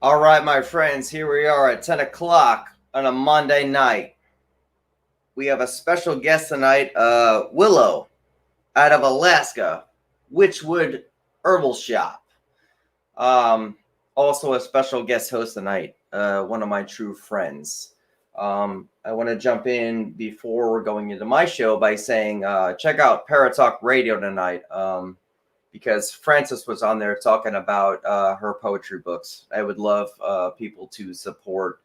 All right, my friends, here we are at 10 o'clock on a Monday night. We have a special guest tonight, Willow, out of Alaska, WYTCHWOOD Herbal Shop. Also a special guest host tonight, one of my true friends. I want to jump in before we're going into my show by saying check out Paratalk Radio tonight. Because Frances was on there talking about her poetry books. I would love people to support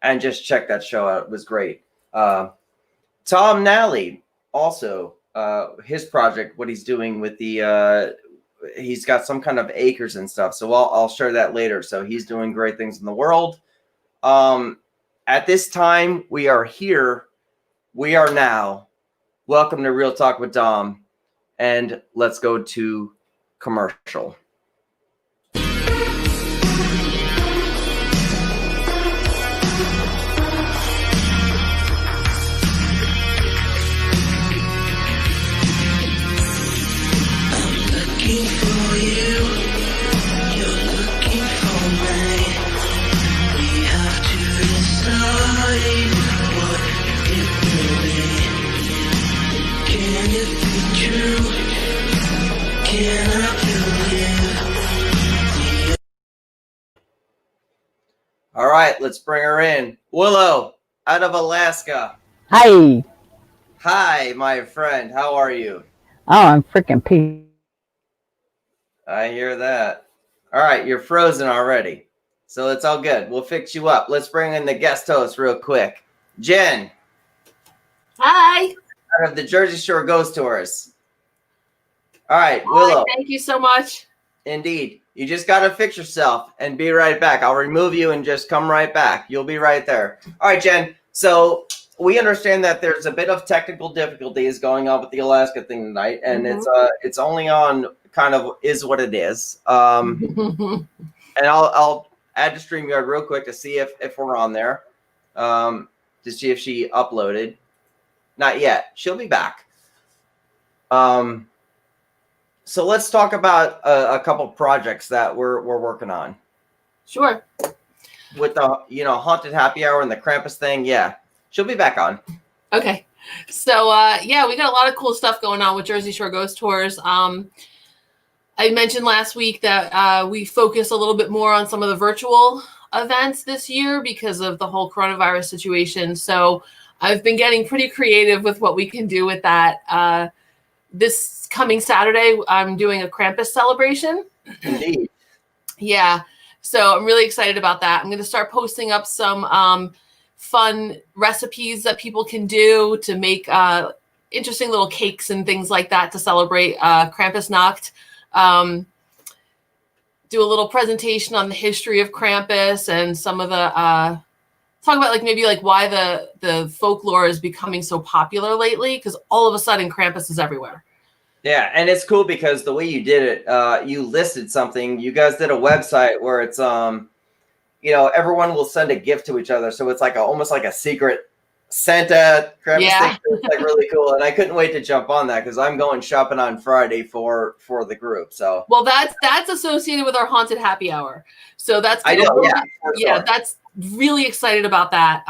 and just check that show out. It was great. Tom Nally, also, his project, what he's doing with the, he's got some kind of acres and stuff. So I'll share that later. So he's doing great things in the world. At this time, we are here. We are now. Welcome to Real Talk with Dom. And let's go to commercial. Looking for you, you're looking for me. We have to decide what it will be. Can it be true? Can I believe? All right, let's bring her in. Willow, out of Alaska. Hi. Hi, my friend. How are you? Oh, I'm freaking pissed. I hear that. All right, you're frozen already. So it's all good. We'll fix you up. Let's bring in the guest host real quick. Jen. Hi. Out of the Jersey Shore Ghost Tours. All right, Willow. Hi, thank you so much. Indeed. You just got to fix yourself and be right back. I'll remove you and just come right back. You'll be right there. All right, Jen. So we understand that there's a bit of technical difficulties going on with the Alaska thing tonight, and it's only on kind of is what it is. And I'll add to StreamYard real quick to see if we're on there, to see if she uploaded. Not yet. She'll be back. So let's talk about a couple projects that we're working on. Sure. With the haunted happy hour and the Krampus thing, yeah, she'll be back on. Okay. So yeah, we got a lot of cool stuff going on with Jersey Shore Ghost Tours. I mentioned last week that we focus a little bit more on some of the virtual events this year because of the whole coronavirus situation. So I've been getting pretty creative with what we can do with that. This coming Saturday, I'm doing a Krampus celebration. Indeed. Yeah. So I'm really excited about that. I'm going to start posting up some fun recipes that people can do to make interesting little cakes and things like that to celebrate Krampusnacht. Do a little presentation on the history of Krampus and some of the talk about maybe why the folklore is becoming so popular lately, because all of a sudden Krampus is everywhere. Yeah, and it's cool because the way you did it, you listed something. You guys did a website where it's everyone will send a gift to each other, so it's almost like a secret Santa Krampus thing. It's really cool, and I couldn't wait to jump on that because I'm going shopping on Friday for the group. So well, that's associated with our haunted happy hour. So that's I know, yeah, that's really excited about that.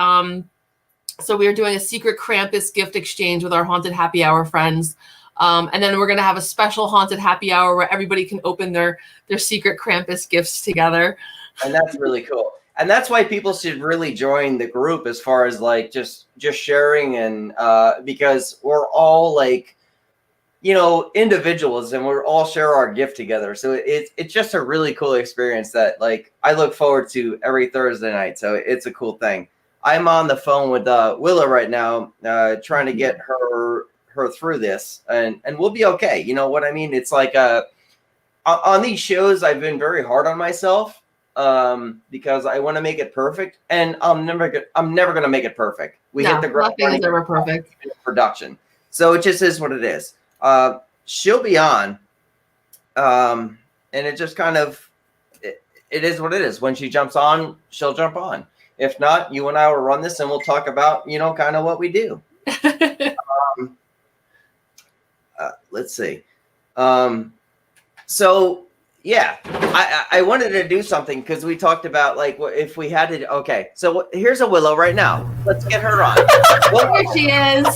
So we are doing a secret Krampus gift exchange with our haunted happy hour friends. And then we're going to have a special haunted happy hour where everybody can open their secret Krampus gifts together. And that's really cool. And that's why people should really join the group as far as just sharing and because we're all individuals and we're all share our gift together. So it's just a really cool experience that I look forward to every Thursday night. So it's a cool thing. I'm on the phone with Willow right now, trying to get her through this, and we'll be okay. You know what I mean? It's on these shows, I've been very hard on myself because I want to make it perfect, and I'm never going to make it perfect. We hit the ground running. Nothing is ever perfect in production, so it just is what it is. She'll be on, and it just kind of it is what it is. When she jumps on, she'll jump on. If not, you and I will run this, and we'll talk about kind of what we do. Let's see. So yeah, I wanted to do something because we talked about like if we had to. Okay, so here's a Willow right now. Let's get her on. Here she is.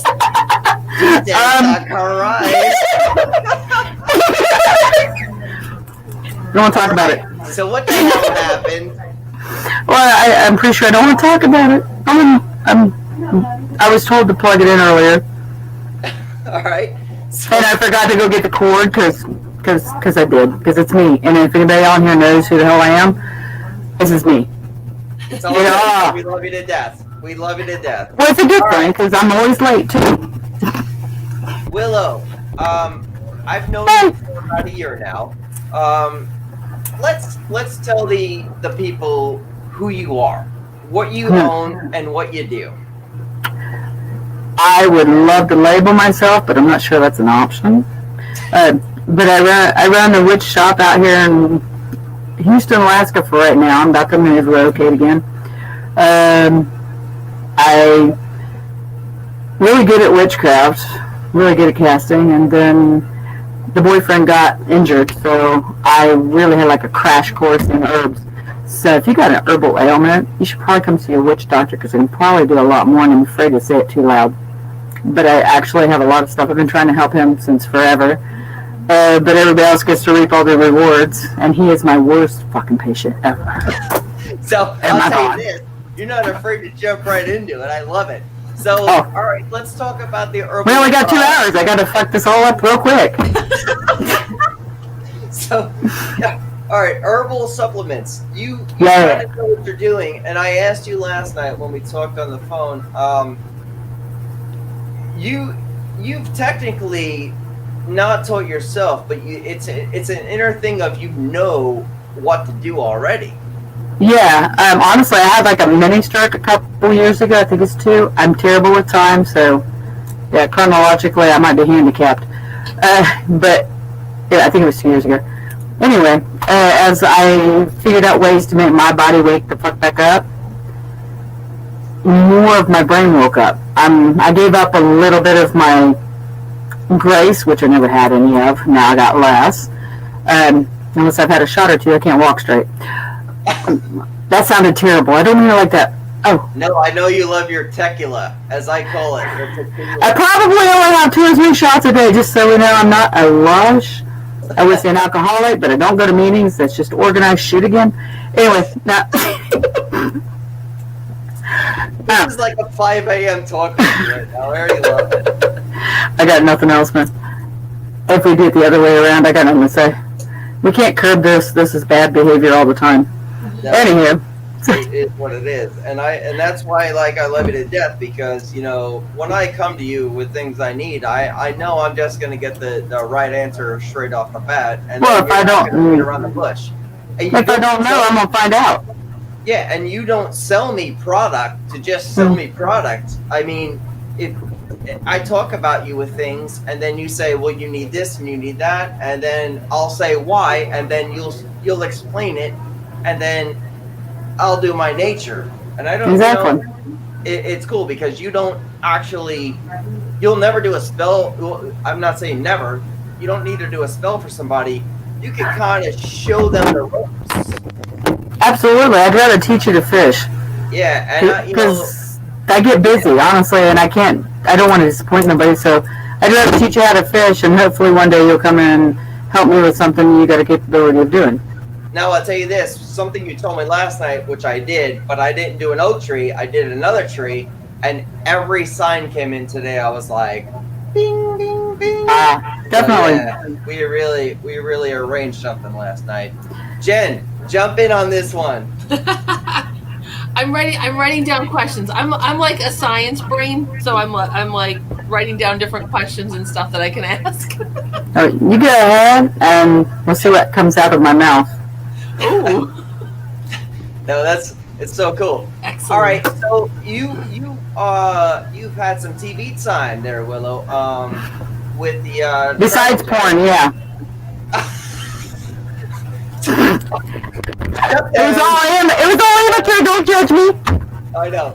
You want to talk about it? So what the hell happened? Well, I'm pretty sure I don't want to talk about it. I was told to plug it in earlier. All right. So, And I forgot to go get the cord because I did. Because it's me. And if anybody on here knows who the hell I am, this is me. it's all good. We love you to death. We love you to death. Well, it's a good thing because I'm always late too. Willow, I've known you for about a year now. Let's tell the people who you are, what you own, and what you do. I would love to label myself, but I'm not sure that's an option. But I run the witch shop out here in Houston, Alaska for right now. I'm about to move, relocate again. I really good at witchcraft, really good at casting, and then the boyfriend got injured, so I really had like a crash course in herbs. So if you got an herbal ailment, you should probably come see a witch doctor because I can probably do a lot more, and I'm afraid to say it too loud. But I actually have a lot of stuff. I've been trying to help him since forever. But everybody else gets to reap all the rewards, and he is my worst fucking patient ever. So I'll tell you this, you're not afraid to jump right into it. I love it. So, all right, let's talk about the herbal. We only got 2 hours. I got to fuck this all up real quick. So, yeah. All right, herbal supplements. You Yeah. kind of know what you're doing, and I asked you last night when we talked on the phone. You've technically not taught yourself, but it's an inner thing of you know what to do already. Yeah, honestly, I had like a mini stroke a couple years ago. I think it's 2. I'm terrible with time, so yeah, chronologically, I might be handicapped. But yeah, I think it was 2 years ago. Anyway, as I figured out ways to make my body wake the fuck back up, more of my brain woke up. I gave up a little bit of my grace, which I never had any of. Now I got less. Unless I've had a shot or 2, I can't walk straight. That sounded terrible. I don't mean it like that. Oh. No, I know you love your tequila, as I call it. I probably only have 2 or 3 shots a day, just so we know I'm not a lush. I would say an alcoholic, but I don't go to meetings. That's just organized shit again. Anyway, now. This is like a 5 a.m. talk with you right now. I already love it. I got nothing else, man. If we do it the other way around, I got nothing to say. We can't curb this. This is bad behavior all the time. No, Anywho. it is what it is, and that's why I love you to death, because when I come to you with things I need, I know I'm just gonna get the right answer straight off the bat, and well, if I don't beat around the bush. If I don't know, I'm gonna find out. Yeah, and you don't sell me product to just sell me product. I mean, if I talk about you with things, and then you say, well, you need this and you need that, and then I'll say why, and then you'll explain it, and then I'll do my nature. And I don't exactly. It's cool because you don't actually, you'll never do a spell. Well, I'm not saying never. You don't need to do a spell for somebody. You can kind of show them the ropes. Absolutely. I'd rather teach you to fish. Yeah, and because I get busy, honestly, and I don't want to disappoint nobody, so I'd rather teach you how to fish, and hopefully one day you'll come in and help me with something you got a capability of doing. Now, I'll tell you this, something you told me last night, which I did, but I didn't do an oak tree, I did another tree, and every sign came in today. I was like, bing, bing, bing. Definitely. So, yeah, we really arranged something last night. Jen, jump in on this one. I'm writing down questions. I'm like a science brain, so I'm like writing down different questions and stuff that I can ask. You go ahead, and we'll see what comes out of my mouth. Ooh. No, it's so cool. Excellent. All right, so you've had some TV time there, Willow. With the besides porn, yeah. It was all amateur. Don't judge me. I know.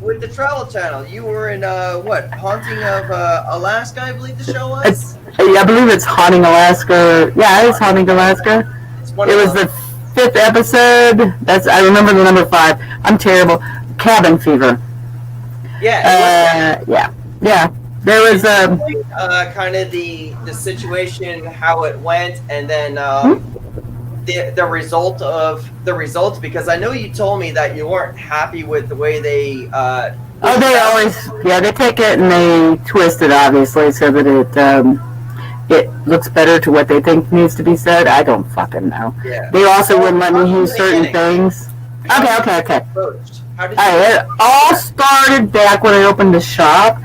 With the Travel Channel, you were in Haunting of Alaska, I believe the show was. I believe it's Haunting Alaska. Yeah, it's Haunting Alaska. It's one It of was them. the 5th episode. I remember the number 5. I'm terrible. Cabin fever. Yeah, it was Yeah. There was kind of the situation, how it went, and then the results. Because I know you told me that you weren't happy with the way they. they always they take it and they twist it obviously so that it looks better to what they think needs to be said. I don't fucking know. Yeah. They also wouldn't let me use certain things. Okay. How did It all started back when I opened the shop,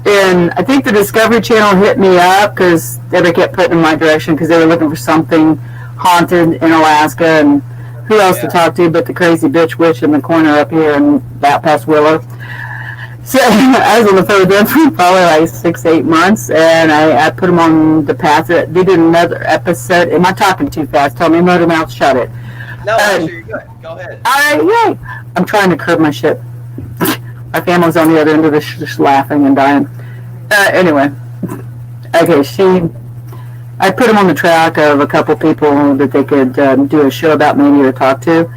and I think the Discovery Channel hit me up because they kept putting in my direction because they were looking for something haunted in Alaska, and who else to talk to but the crazy bitch witch in the corner up here and out past Willow. So I was on the phone with them for probably like 6-8 months, and I put them on the path. They did another episode. Am I talking too fast? Tell me, motor mouth, shut it. No, actually, you're good. Go ahead. Yay! I'm trying to curb my shit. My family's on the other end of this, just laughing and dying. Anyway, okay, I put them on the track of a couple people that they could do a show about maybe or talk to.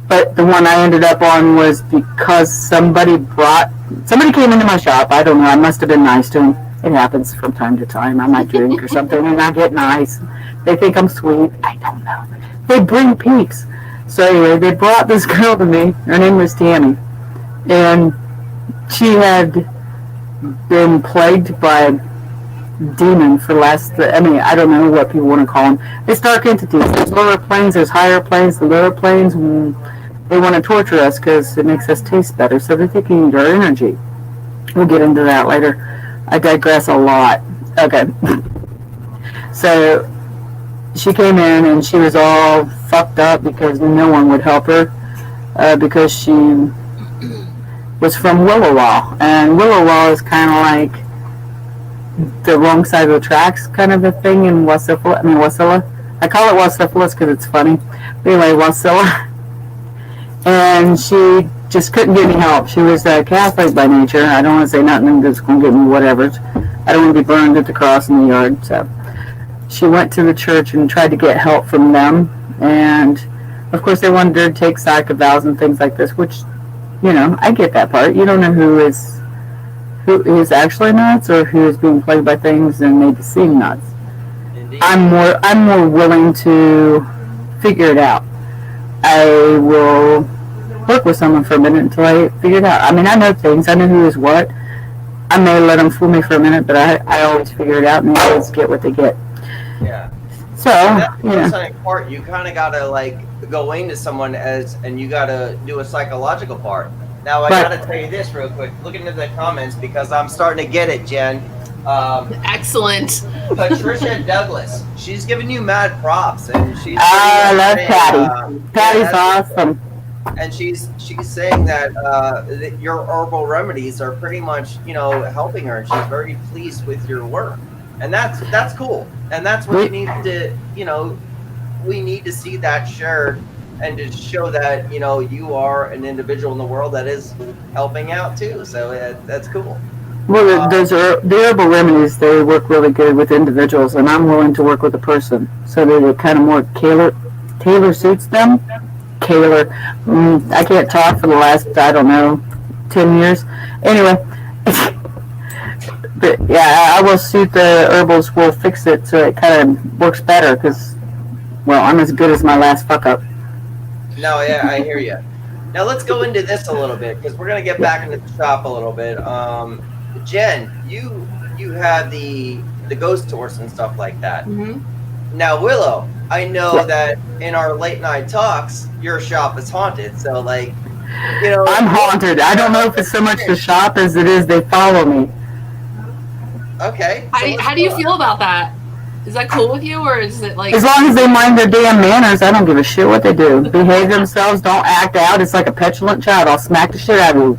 But the one I ended up on was because somebody came into my shop. I don't know. I must have been nice to them. It happens from time to time. I might drink or something and I get nice. They think I'm sweet. I don't know. They bring peeps. So anyway, they brought this girl to me. Her name was Tammy. And she had been plagued by a demon for I don't know what people want to call them. It's dark entities. There's lower planes, there's higher planes. The lower planes, they want to torture us because it makes us taste better. So they're taking our energy. We'll get into that later. I digress a lot. Okay. So she came in and she was all fucked up because no one would help her because she was from Willow, and Willow is kind of like the wrong side of the tracks kind of a thing in Wasilla. I call it Wasyphilis because it's funny. But anyway, Wasilla. And she just couldn't get any help. She was Catholic by nature. I don't want to say nothing that's going to get me whatever. I don't want to be burned at the cross in the yard. So she went to the church and tried to get help from them. And, of course, they wanted her to take psych vows and things like this, which, I get that part. You don't know who is actually nuts or who is being plagued by things and made to seem nuts. Indeed. I'm more willing to figure it out. I will work with someone for a minute until I figure it out. I mean, I know things. I know who is what. I may let them fool me for a minute, but I always figure it out, and they always get what they get. Yeah. So, That's part. You kind of gotta go into someone and you gotta do a psychological part. Now I gotta tell you this real quick. Look into the comments because I'm starting to get it, Jen. Excellent. Patricia Douglas, she's giving you mad props, and she's. I love Patty. Patty's awesome. And she's saying that your herbal remedies are pretty much helping her, and she's very pleased with your work, and that's cool, and that's what you need to we need to see that shared and to show that you are an individual in the world that is helping out too. So that's cool. Well, the herbal remedies, they work really good with individuals, and I'm willing to work with a person, so that it kind of more tailor suits them. I can't talk for the last, 10 years. Anyway, but yeah, I will suit the herbals. We'll fix it so it kind of works better because, I'm as good as my last fuck up. No, yeah, I hear you. Now let's go into this a little bit because we're gonna get back into the shop a little bit. Jen, you have the ghost tours and stuff like that. Mm-hmm. Now, Willow, I know that in our late night talks, your shop is haunted. So, I'm haunted. I don't know if it's so much the shop as it is they follow me. Okay. How do you feel about that? Is that cool with you, or is it like... As long as they mind their damn manners, I don't give a shit what they do. Behave themselves, don't act out. It's like a petulant child. I'll smack the shit out of you.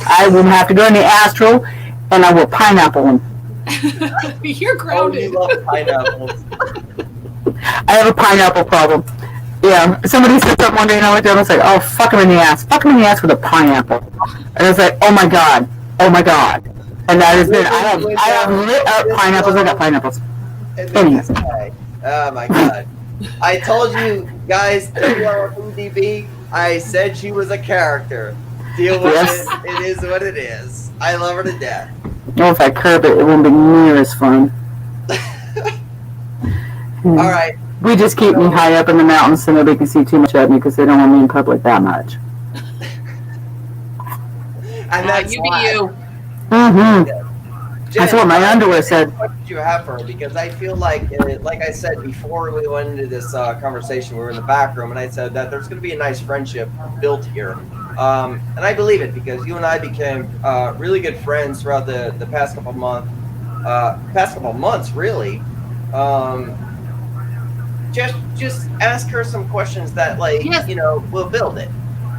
I will have to go in the astral, and I will pineapple them. You're grounded. Oh, you love pineapples. I have a pineapple problem. Yeah, somebody said something one day, and I went down and was like, oh, fuck him in the ass. Fuck him in the ass with a pineapple. And I was like, oh my god. And that has been, I have lit up pineapples. I got pineapples. Oh my god. I told you guys, WYTCHWOOD, I said she was a character. Deal with Yes. it. It is what it is. I love her to death. Well, if I curb it, it won't be near as fun. All right. We just keep me high up in the mountains so nobody can see too much of me because they don't want me in public that much. And that's you be why. you. Mm-hmm. Jen, That's what my underwear said. What did you have for her? Because I feel like I said before we went into this conversation, we were in the back room, and I said that there's going to be a nice friendship built here. And I believe it because you and I became really good friends throughout the past couple months, really. Just ask her some questions that, like, Yes. will build it.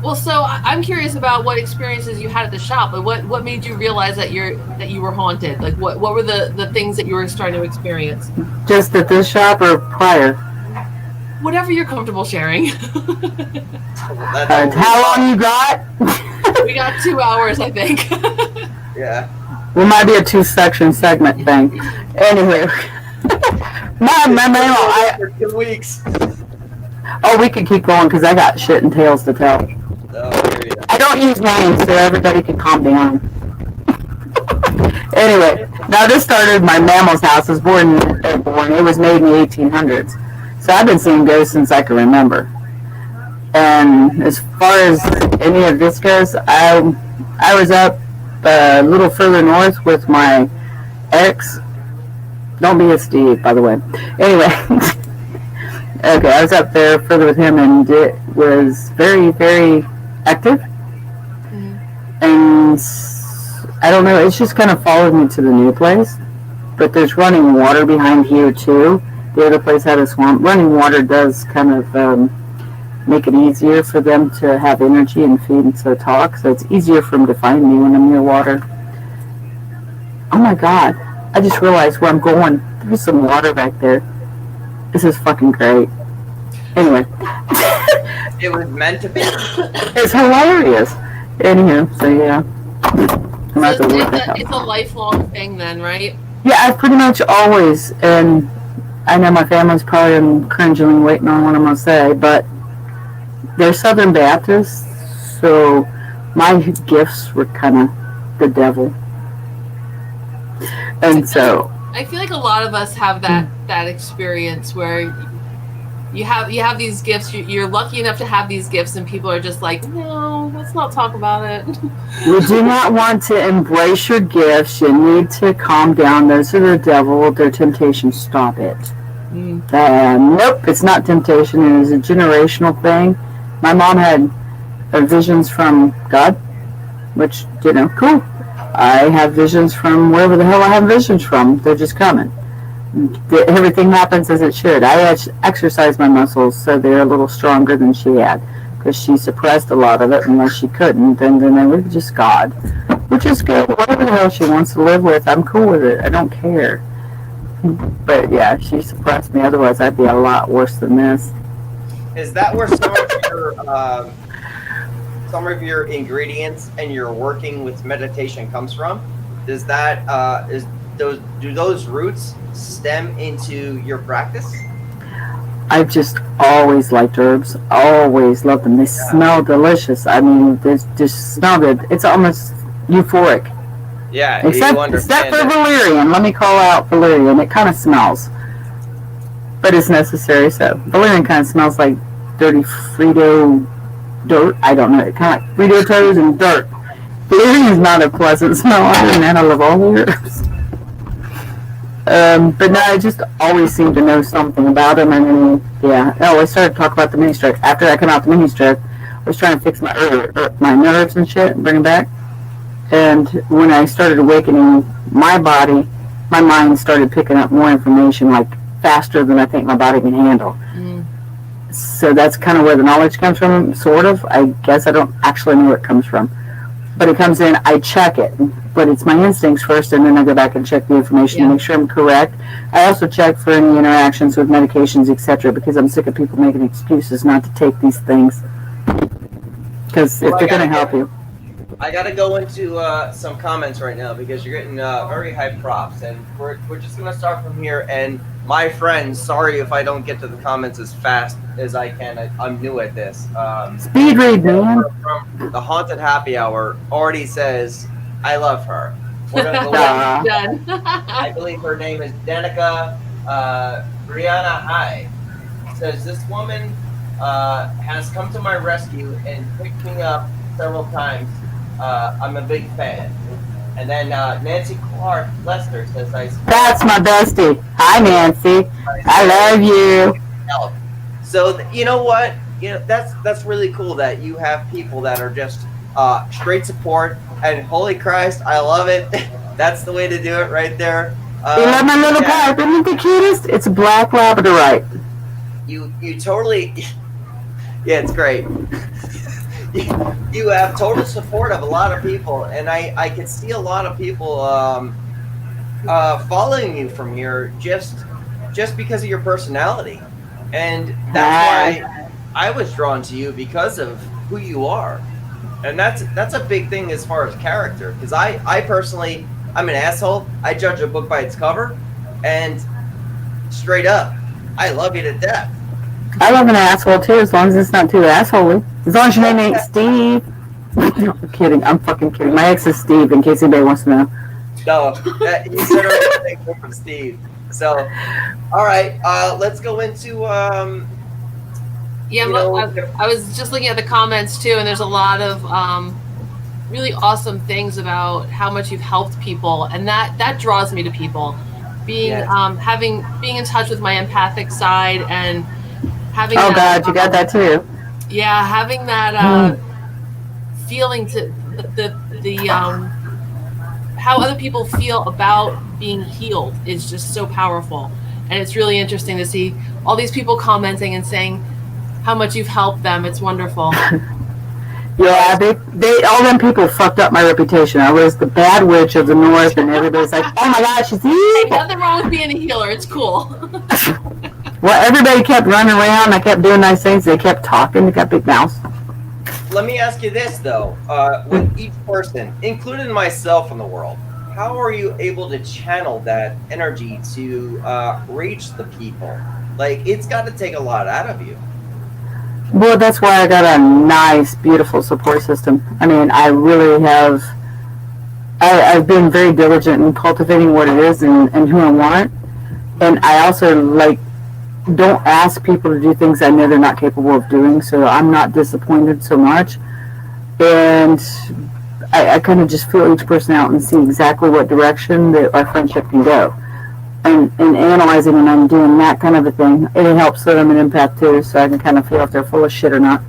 Well, so I'm curious about what experiences you had at the shop. Like, what made you realize that you were haunted? Like, what were the things that you were starting to experience? Just at this shop or prior? Whatever you're comfortable sharing. How long you got? We got 2 hours, I think. Yeah. We might be a 2-section segment thing. Anyway, For 2 weeks. we could keep going because I got shit and tales to tell. Oh, here you go. I don't use names, so everybody can calm down. Anyway, now this started my mammal's house. I was born. It was made in the 1800s, so I've been seeing ghosts since I can remember. And as far as any of this goes, I was up a little further north with my ex. Don't be a Steve, by the way. Anyway, okay, I was up there further with him, and it was very, very active. And I don't know, it's just kind of followed me to the new place. But there's running water behind here, too. The other place had a swamp. Running water does kind of make it easier for them to have energy and feed and so talk. So it's easier for them to find me when I'm near water. Oh my God. I just realized where I'm going. There's some water back there. This is fucking great. Anyway. It was meant to be. It's hilarious. Anywho, so yeah. It's a lifelong thing then, right? Yeah, I've pretty much always, and I know my family's probably cringing waiting on what I'm going to say, but they're Southern Baptists, so my gifts were kind of the devil. And so I feel like a lot of us have that experience where you have these gifts. You're lucky enough to have these gifts, and people are just like, no, let's not talk about it. you do not want to embrace your gifts. You need to calm down. Those are the devil. They're temptation. Stop it. Nope, it's not temptation. It is a generational thing. My mom had visions from God, which, cool. I have visions from wherever the hell I have visions from. They're just coming. Everything happens as it should. I exercise my muscles so they're a little stronger than she had, because she suppressed a lot of it unless she couldn't, and then they were just God, which is good. Whatever the hell she wants to live with, I'm cool with it. I don't care. But yeah, she suppressed me. Otherwise, I'd be a lot worse than this. Is that where some of your ingredients and your working with meditation comes from? Does that do those roots stem into your practice? I've just always liked herbs. Always loved them. They smell delicious. I mean, they just smell good. It's almost euphoric. Yeah, Except for valerian. Let me call out valerian. It kind of smells, but it's necessary. So valerian kind of smells like dirty Frito dirt. I don't know. It kind of like Frito toes and dirt. Valerian is not a pleasant smell. Other than that, I love all the herbs. But no, I just always seem to know something about them. And then, yeah. Oh, I started to talk about the mini stroke. After I come out the mini stroke, I was trying to fix my nerves and shit and bring them back. And when I started awakening my body, my mind started picking up more information, like faster than I think my body can handle. So that's kind of where the knowledge comes from, sort of. I guess I don't actually know where it comes from. But it comes in, I check it. But it's my instincts first, and then I go back and check the information to make sure I'm correct. I also check for any interactions with medications, etc., because I'm sick of people making excuses not to take these things. Because if they're going to help you. I gotta go into some comments right now because you're getting very high props, and we're just gonna start from here. And my friends, sorry if I don't get to the comments as fast as I can. I'm new at this. Speed read, man. From the Haunted Happy Hour already says, "I love her." We're gonna go. Done. I believe her name is Danica Brianna High. Says this woman has come to my rescue and picked me up several times. I'm a big fan. And then Nancy Clark Lester says, That's my bestie. Hi, Nancy. I love you. help. So you know what? You know that's really cool that you have people that are just straight support. And holy Christ, I love it. That's the way to do it right there. You love my little pup. Isn't it the cutest? It's a black Labradorite. You totally. Yeah, it's great. You have total support of a lot of people, and I can see a lot of people following you from here just because of your personality, and that's why I was drawn to you because of who you are, and that's a big thing as far as character. Because I personally, I'm an asshole. I judge a book by its cover, and straight up, I love you to death. I love an asshole too, as long as it's not too assholey. As long as your name ain't Steve. I'm kidding. I'm fucking kidding. My ex is Steve, in case anybody wants to know. No, you said everything from Steve. So, all right, let's go into. Yeah, I was just looking at the comments too, and there's a lot of really awesome things about how much you've helped people, and that draws me to people. Being being in touch with my empathic side and having. Oh God, you got that too. Yeah, having that feeling to the how other people feel about being healed is just so powerful, and it's really interesting to see all these people commenting and saying how much you've helped them. It's wonderful. Yeah, they all them people fucked up my reputation. I was the bad witch of the north, and everybody's like, "Oh my gosh, she's Hey, evil." nothing wrong with being a healer. It's cool. Well, everybody kept running around. I kept doing nice things. They kept talking. They got big mouths. Let me ask you this though: with each person, including myself in the world, how are you able to channel that energy to reach the people? Like, it's got to take a lot out of you. Well, that's why I got a nice, beautiful support system. I mean, I really have. I've been very diligent in cultivating what it is and who I want, and I also don't ask people to do things I know they're not capable of doing, so I'm not disappointed so much. And I kind of just feel each person out and see exactly what direction that our friendship can go. And analyzing and I'm doing that kind of a thing, it helps that I'm an empath too, so I can kind of feel if they're full of shit or not.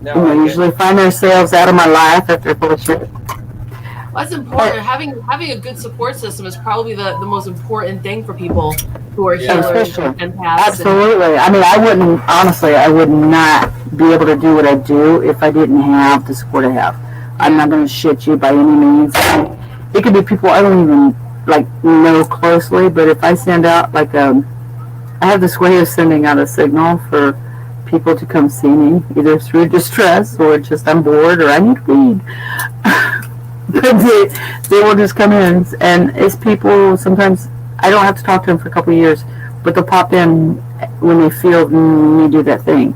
No, And they usually find themselves out of my life if they're full of shit. Well, that's important. Having a good support system is probably the most important thing for people who are healers Especially. and empaths. Absolutely. I mean, I would not be able to do what I do if I didn't have the support I have. I'm not going to shit you by any means. It could be people I don't even know closely, but if I send out I have this way of sending out a signal for people to come see me, either through distress or just I'm bored or I need weed. But they will just come in, and it's people, sometimes I don't have to talk to them for a couple of years, but they'll pop in when they feel me do that thing.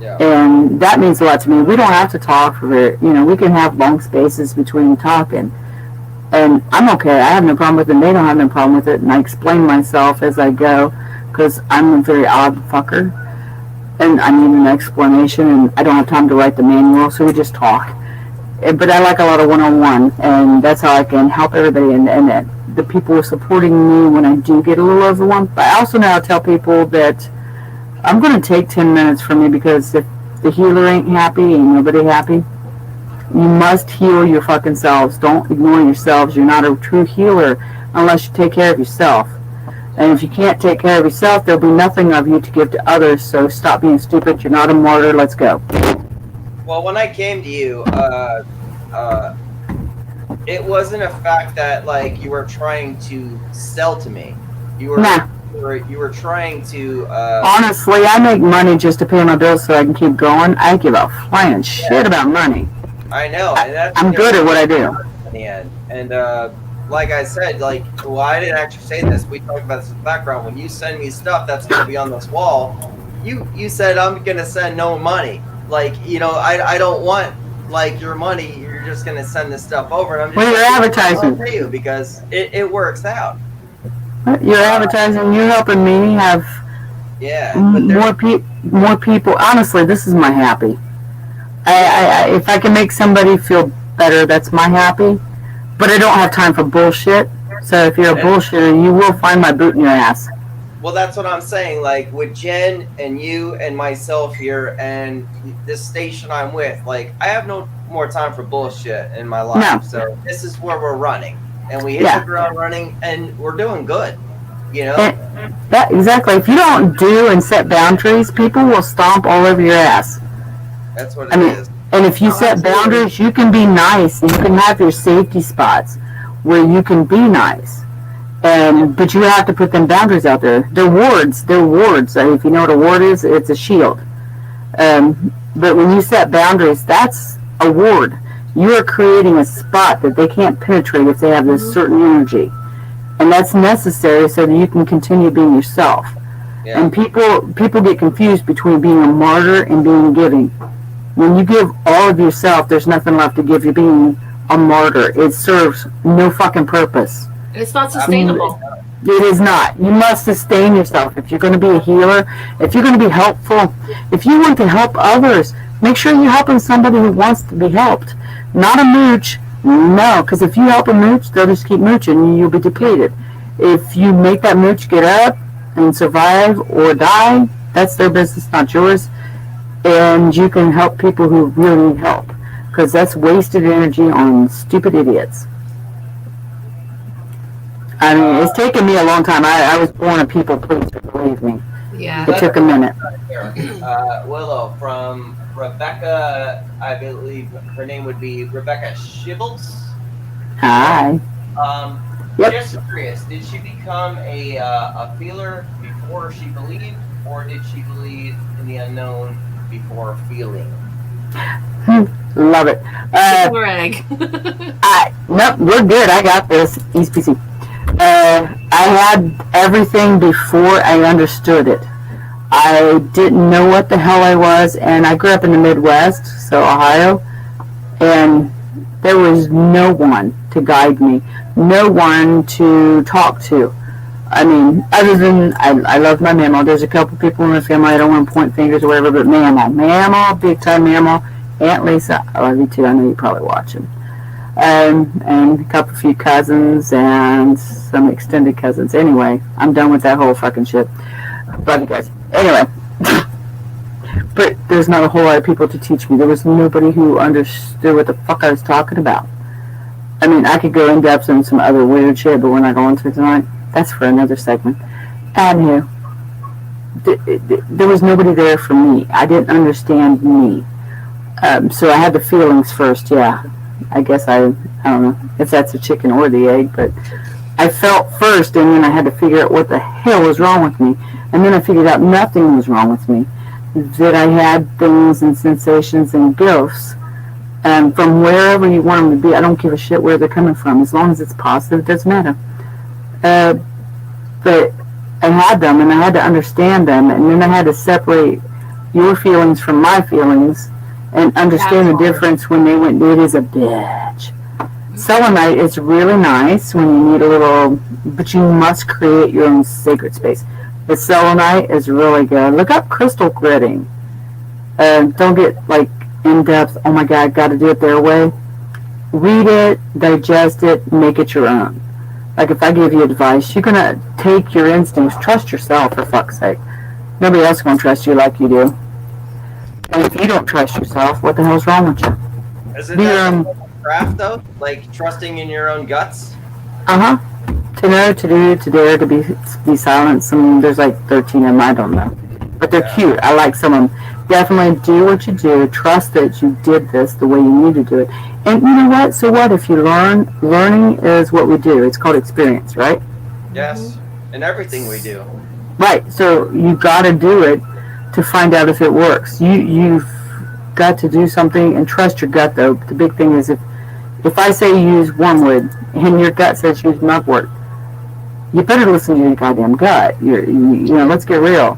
Yeah. And that means a lot to me. We don't have to talk for it. We can have long spaces between talking. And I'm okay. I have no problem with it, and they don't have no problem with it. And I explain myself as I go, because I'm a very odd fucker. And I need an explanation, and I don't have time to write the manual, so we just talk. But I like a lot of one-on-one, and that's how I can help everybody. And the people are supporting me when I do get a little overwhelmed. But I also now tell people that I'm going to take 10 minutes from you, because if the healer ain't happy, ain't nobody happy. You must heal your fucking selves. Don't ignore yourselves. You're not a true healer unless you take care of yourself. And if you can't take care of yourself, there'll be nothing of you to give to others. So stop being stupid. You're not a martyr. Let's go. Well, when I came to you, it wasn't a fact that you were trying to sell to me. You were trying to. Honestly, I make money just to pay my bills so I can keep going. I give a flying shit about money. I know, and that's I'm good at what I do. in the end. And like I said, like, well, I didn't actually say this. We talked about this in the background. When you send me stuff that's going to be on this wall, you said I'm going to send no money. Like, you know, I don't want like your money. You're just going to send this stuff over, and I'm just Well, you're advertising. I'll pay you because it works out. You're advertising. You're helping me have more people. Honestly, this is my happy. I if I can make somebody feel better, that's my happy. But I don't have time for bullshit. So if you're a bullshitter, you will find my boot in your ass. Well, that's what I'm saying. Like with Jen and you and myself here and this station I'm with, like I have no more time for bullshit in my life. No. So this is where we're running, and we hit the ground running, and we're doing good. You know. That exactly. If you don't do and set boundaries, people will stomp all over your ass. That's what it is. And if you set boundaries, you can be nice. And you can have your safety spots where you can be nice. But you have to put them boundaries out there. They're wards. If you know what a ward is, it's a shield. But when you set boundaries, that's a ward. You are creating a spot that they can't penetrate if they have this certain energy. And that's necessary so that you can continue being yourself. Yeah. And people get confused between being a martyr and being giving. When you give all of yourself, there's nothing left to give. You're being a martyr. It serves no fucking purpose. And it's not sustainable. It is not. You must sustain yourself. If you're going to be a healer, if you're going to be helpful, if you want to help others, make sure you're helping somebody who wants to be helped. Not a mooch. No, because if you help a mooch, they'll just keep mooching and you'll be depleted. If you make that mooch get up and survive or die, that's their business, not yours. And you can help people who really need help, because that's wasted energy on stupid idiots. I mean, it's taken me a long time. I was born a people pleaser, believe me. Yeah. It took a minute. Willow from Rebecca, I believe her name would be Rebecca Shibbles. Hi. Yep. Just curious, did she become a feeler before she believed, or did she believe in the unknown before feeling? Love it. Chicken or egg? Nope, we're good. I got this. Easy peasy. I had everything before I understood it. I didn't know what the hell I was, and I grew up in the Midwest, so Ohio, and there was no one to guide me, no one to talk to. I mean, other than, I love my mammal. There's a couple people in my family, I don't want to point fingers or whatever, but mammal, big time mammal. Aunt Lisa, I love you too, I know you're probably watching. And a few cousins and some extended cousins. Anyway, I'm done with that whole fucking shit. Love you guys. Anyway, but there's not a whole lot of people to teach me. There was nobody who understood what the fuck I was talking about. I mean, I could go in depth on some other weird shit, but we're not going to tonight. That's for another segment. Anywho, there was nobody there for me. I didn't understand me. So I had the feelings first, yeah. I guess I don't know if that's the chicken or the egg, but I felt first, and then I had to figure out what the hell was wrong with me. And then I figured out nothing was wrong with me. That I had things and sensations and gifts from wherever you want them to be. I don't give a shit where they're coming from. As long as it's positive, it doesn't matter. But I had them, and I had to understand them, and then I had to separate your feelings from my feelings and understand the difference when they went, it is a bitch. Selenite is really nice when you need a little, but you must create your own sacred space. The selenite is really good. Look up crystal gritting. Don't get like in depth, oh my god, got to do it their way. Read it, digest it, make it your own. Like if I give you advice, you're going to take your instincts, trust yourself for fuck's sake. Nobody else is going to trust you like you do. And if you don't trust yourself, what the hell's wrong with you? Is it a craft though? Like trusting in your own guts? To know, to do, to dare, to be silent. There's like 13 of them, I don't know. But they're cute. I like some of them. Definitely do what you do. Trust that you did this the way you need to do it. And you know what? So what if you learn? Learning is what we do. It's called experience, right? Yes. And everything we do. Right. So you got to do it to find out if it works. You've gut to do something, and trust your gut though. The big thing is if I say use wormwood and your gut says use mugwort, you better listen to your goddamn gut. You know, let's get real.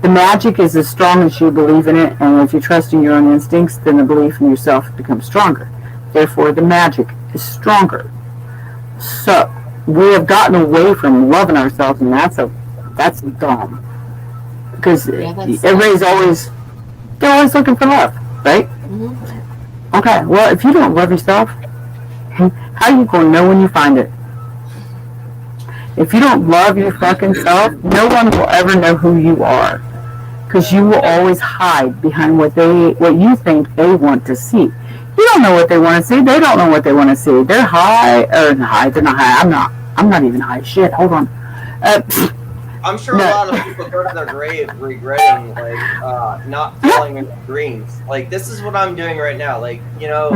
The magic is as strong as you believe in it, and if you trust in your own instincts, then the belief in yourself becomes stronger. Therefore, the magic is stronger. So, we have gotten away from loving ourselves, and that's dumb. Because everybody's they're always looking for love, right? Mm-hmm. Okay, well, if you don't love yourself, how are you going to know when you find it? If you don't love your fucking self, no one will ever know who you are. Because you will always hide behind what you think they want to see. You don't know what they want to see. They don't know what they want to see. They're high, or high. They're not high. I'm not even high. Shit, hold on. I'm sure a lot of people go to their grave regretting, like, not falling into greens. Like, this is what I'm doing right now. Like, you know,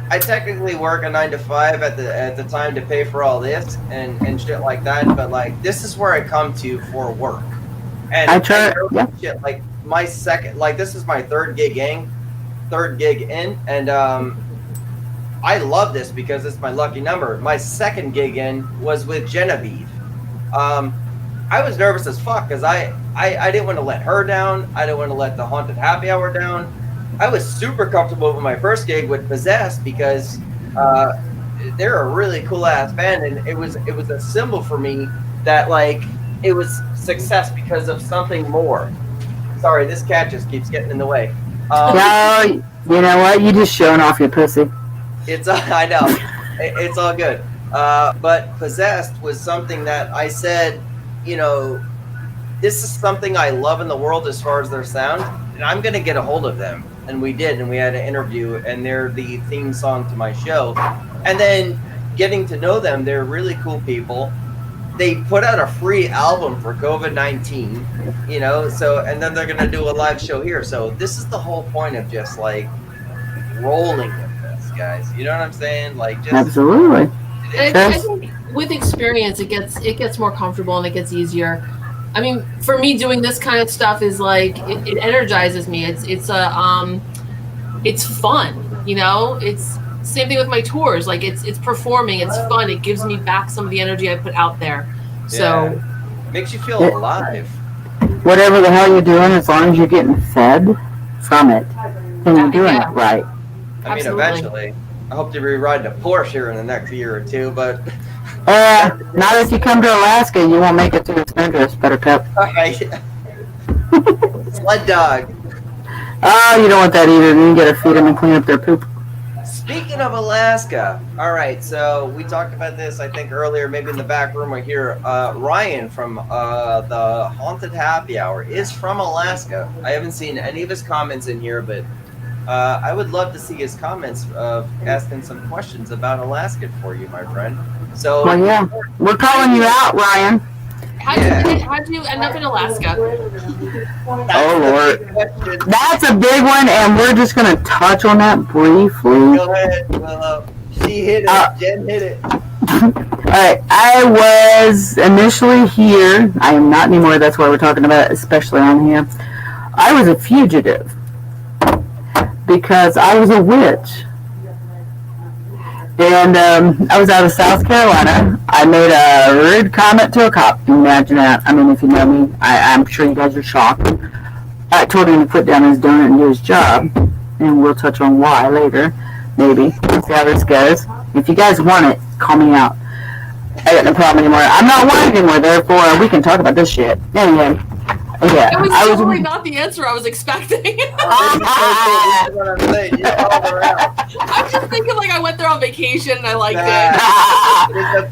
I technically work a 9 to 5 at the time to pay for all this and shit like that. But like, this is where I come to for work. And I try, shit, like my second, like this is my third gig in, and I love this because it's my lucky number. My second gig in was with Genevieve. I was nervous as fuck because I didn't want to let her down. I didn't want to let the Haunted Happy Hour down. I was super comfortable with my first gig with Possessed because they're a really cool ass band, and it was a symbol for me that like it was success because of something more. Sorry, this cat just keeps getting in the way. No, you know what? You just showing off your pussy. I know. It's all good. But Possessed was something that I said, you know, this is something I love in the world as far as their sound, and I'm going to get a hold of them. And we did, and we had an interview, and they're the theme song to my show. And then getting to know them, they're really cool people. They put out a free album for COVID-19, you know, so, and then they're going to do a live show here. So this is the whole point of just like rolling with this, guys. You know what I'm saying? Like, just absolutely. I think with experience, it gets more comfortable and it gets easier. I mean, for me, doing this kind of stuff is like it energizes me. It's fun, you know. It's same thing with my tours. Like it's performing. It's fun. It gives me back some of the energy I put out there. So makes you feel alive. Whatever the hell you're doing, as long as you're getting fed from it, then you're doing it right. I mean, eventually, I hope to be riding a Porsche here in the next year or two, but. Not if you come to Alaska, you won't make it to the snowdrifts, Buttercup. All right. Sled dog. Oh, you don't want that either. Then you gotta feed them and clean up their poop. Speaking of Alaska, all right, so we talked about this, I think, earlier, maybe in the back room right here. Ryan from the Haunted Happy Hour is from Alaska. I haven't seen any of his comments in here, but I would love to see his comments of asking some questions about Alaska for you, my friend. So, well, yeah, we're calling you out, Ryan. How'd you end up in Alaska? Oh, Lord. That's a big one, and we're just going to touch on that briefly. Go ahead, Willow. She hit it. Jen hit it. All right. I was initially here. I am not anymore. That's why we're talking about it, especially on here. I was a fugitive because I was a witch. And I was out of South Carolina. I made a rude comment to a cop. Imagine that. I mean, if you know me, I'm sure you guys are shocked. I told him to put down his donut and do his job. And we'll touch on why later. Maybe. We'll see how this goes. If you guys want it, call me out. I got no problem anymore. I'm not whining anymore, therefore we can talk about this shit. Anyway. Yeah, that was totally not the answer I was expecting. I'm just thinking like I went there on vacation and I liked it.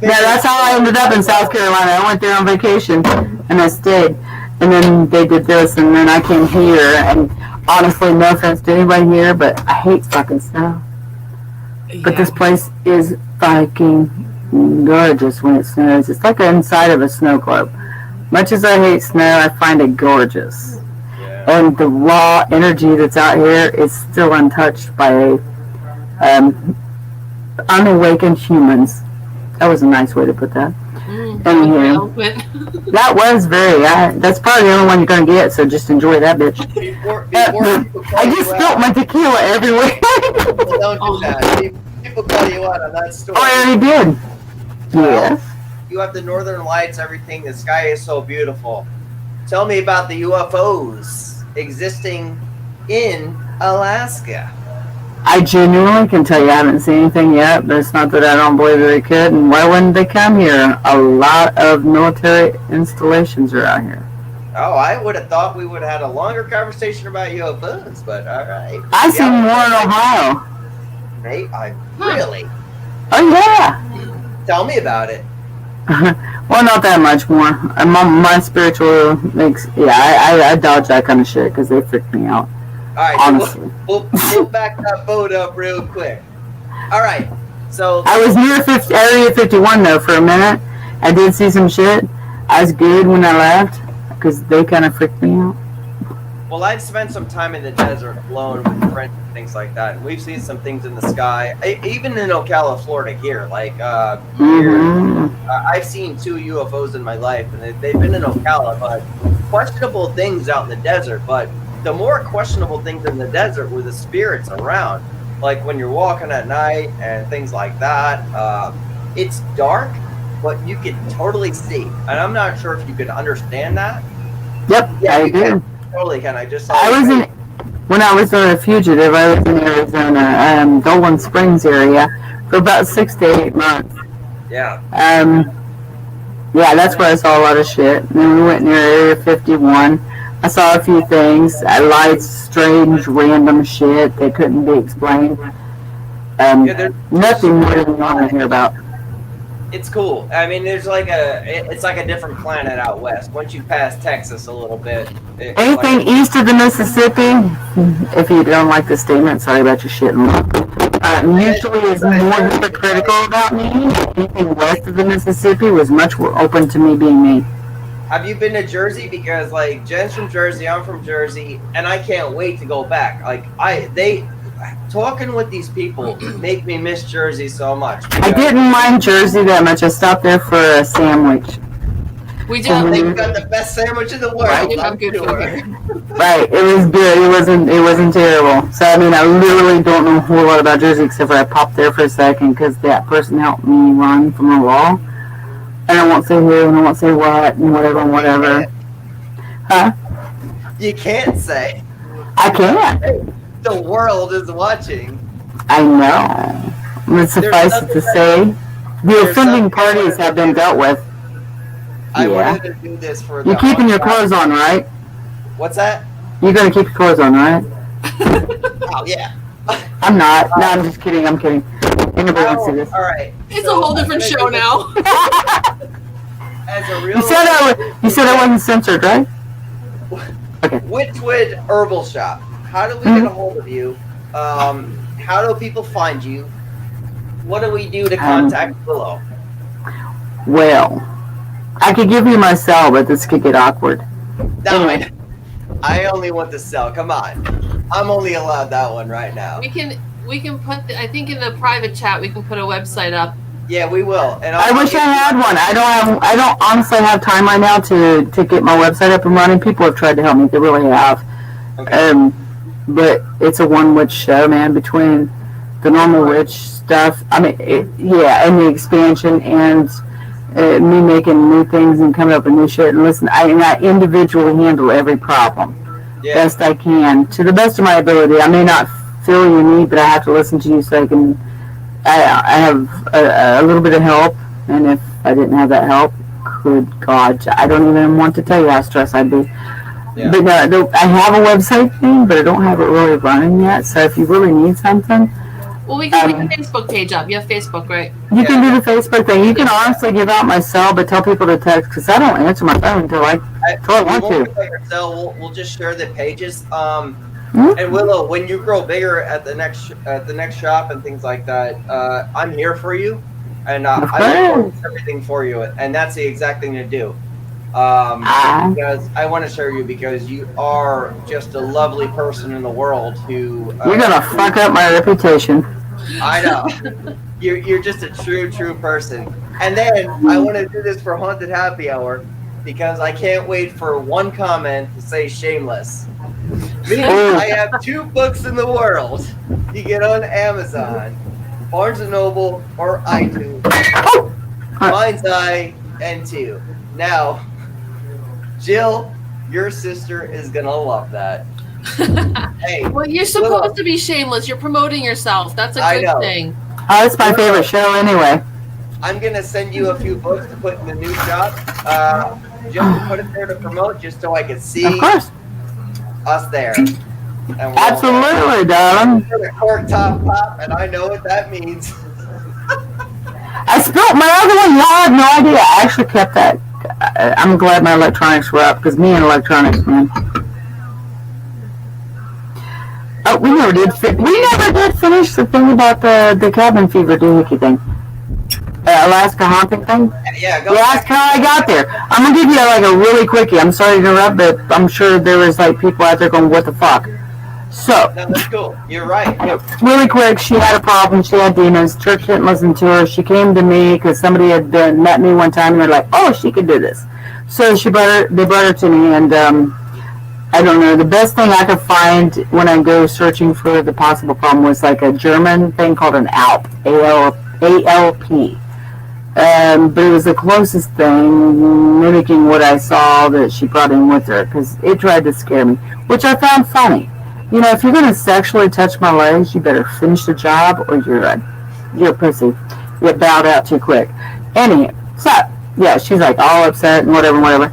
Yeah, that's how I ended up in South Carolina. I went there on vacation and I stayed. And then they did this and then I came here. And honestly, no offense to anybody here, but I hate fucking snow. Yeah. But this place is fucking gorgeous when it snows. It's like inside of a snow globe. Much as I hate snow, I find it gorgeous. Yeah. And the raw energy that's out here is still untouched by unawakened humans. That was a nice way to put that. That was very Anywho, eloquent. that was very. That's probably the only one you're gonna get. So just enjoy that bitch. Before people call I just you spilled out, my tequila everywhere. don't do that. People call you out on that story. Oh, I already did. Yes. You have the northern lights, everything. The sky is so beautiful. Tell me about the UFOs existing in Alaska. I genuinely can tell you I haven't seen anything yet, but it's not that I don't believe that they could. And why wouldn't they come here? A lot of military installations are out here. Oh, I would have thought we would have had a longer conversation about UFOs, but all right. I see more in Ohio. Hey, really? Oh yeah. Tell me about it. Well, not that much more. My spiritual makes I dodge that kind of shit because they freak me out. All right, Honestly. we'll back that boat up real quick. All right, so I was near Area 51 though for a minute. I did see some shit. I was good when I left because they kind of freaked me out. well, I've spent some time in the desert alone with friends and things like that, and we've seen some things in the sky, even in Ocala, Florida. Here, like I've seen 2 UFOs in my life, and they've been in Ocala, but questionable things out in the desert. But the more questionable things in the desert were the spirits around, like when you're walking at night and things like that. It's dark, but you can totally see, and I'm not sure if you can understand that. Yep, Yeah, I you do. Totally can. I just saw I was when I was a fugitive, I was in Arizona, Dolan Springs area for about 6 to 8 months. Yeah. Yeah, that's where I saw a lot of shit. And then we went near Area 51. I saw a few things. Lights, strange, random shit that couldn't be explained. Nothing more than you want to hear about. It's cool. I mean, it's like a different planet out west. Once you pass Texas a little bit. Anything east of the Mississippi, if you don't like the statement, sorry about your shit and luck. Usually is more hypocritical about me. Anything west of the Mississippi was much more open to me being me. Have you been to Jersey? Because like Jen's from Jersey, I'm from Jersey, and I can't wait to go back. Like talking with these people make me miss Jersey so much. I didn't mind Jersey that much. I stopped there for a sandwich. We do have They've got the best sandwich in the world. right, we have good food here. Right, it was good. It wasn't terrible. So I mean, I literally don't know a whole lot about Jersey except for I popped there for a second because that person helped me run from a wall. And I won't say who, and I won't say what, and whatever. Huh? You can't say. I can't. The world is watching. I know. But suffice it to say, the offending parties have been dealt with. I Yeah. wanted to do this for. You're keeping your clothes on, right? What's that? You're gonna keep your clothes on, right? Oh yeah. I'm not. No, I'm just kidding. I'm kidding. Anybody wants to see this? All right. It's a whole different show now. As a real. You said I wasn't censored, right? Okay. WYTCHWOOD Herbal Shop. How do we get a hold of you? How do people find you? What do we do to contact Willow? Well, I could give you my cell, but this could get awkward. No, I only want the cell. Come on. I'm only allowed that one right now. We can put I think in the private chat we can put a website up. Yeah, we will. And I wish I had one. I don't honestly have time right now to get my website up and running. People have tried to help me. They really have. Okay. But it's a one-witch show, man, between the normal witch stuff. I mean, and the expansion and me making new things and coming up with new shit. And listen, I individually handle every problem best I can to the best of my ability. I may not feel your need, but I have to listen to you so I can. I have a little bit of help, and if I didn't have that help, good God, I don't even want to tell you how stressed I'd be. Yeah. But no, I have a website thing, but I don't have it really running yet. So if you really need something, well, we can put a Facebook page up. You have Facebook, right? You can do the Facebook thing. You can honestly give out my cell, but tell people to text because I don't answer my phone until I want to. We'll just share the pages. And Willow, when you grow bigger at the next shop and things like that, I'm here for you, and I will do everything for you, and that's the exact thing to do. Because I want to share you because you are just a lovely person in the world who. You're gonna fuck up my reputation. I know. You're just a true person. And then I want to do this for Haunted Happy Hour because I can't wait for one comment to say shameless. I have 2 books in the world. You get on Amazon, Barnes & Noble, or iTunes. Mind's Eye and 2. Now, Jill, your sister is going to love that. Hey, well, you're supposed to be shameless. You're promoting yourself. That's a good thing. Oh, it's my favorite show anyway. I'm going to send you a few books to put in the new shop. Jill, put it there to promote just so I can see Of course. us there. And Absolutely, darling. The cork top pop, and I know what that means. I spilled my other one. Y'all have no idea. I actually kept that. I'm glad my electronics were up because me and electronics, man. Oh, we never did finish the thing about the cabin fever doohickey thing. Alaska haunting thing. Yeah, go. You asked how I got there. I'm gonna give you like a really quickie. I'm sorry to interrupt, but I'm sure there was like people out there going, "What the fuck?" So. No, that's cool. You're right. Really quick, she had a problem. She had demons. Church didn't listen to her. She came to me because somebody had met me one time and they're like, "Oh, she could do this." So they brought her to me, and I don't know. The best thing I could find when I go searching for the possible problem was like a German thing called an ALP, ALP. But it was the closest thing, mimicking what I saw that she brought in with her, because it tried to scare me, which I found funny. You know, if you're going to sexually touch my legs, you better finish the job or you're a pussy. You bowed out too quick. Anyway, so, yeah, she's like all upset and whatever.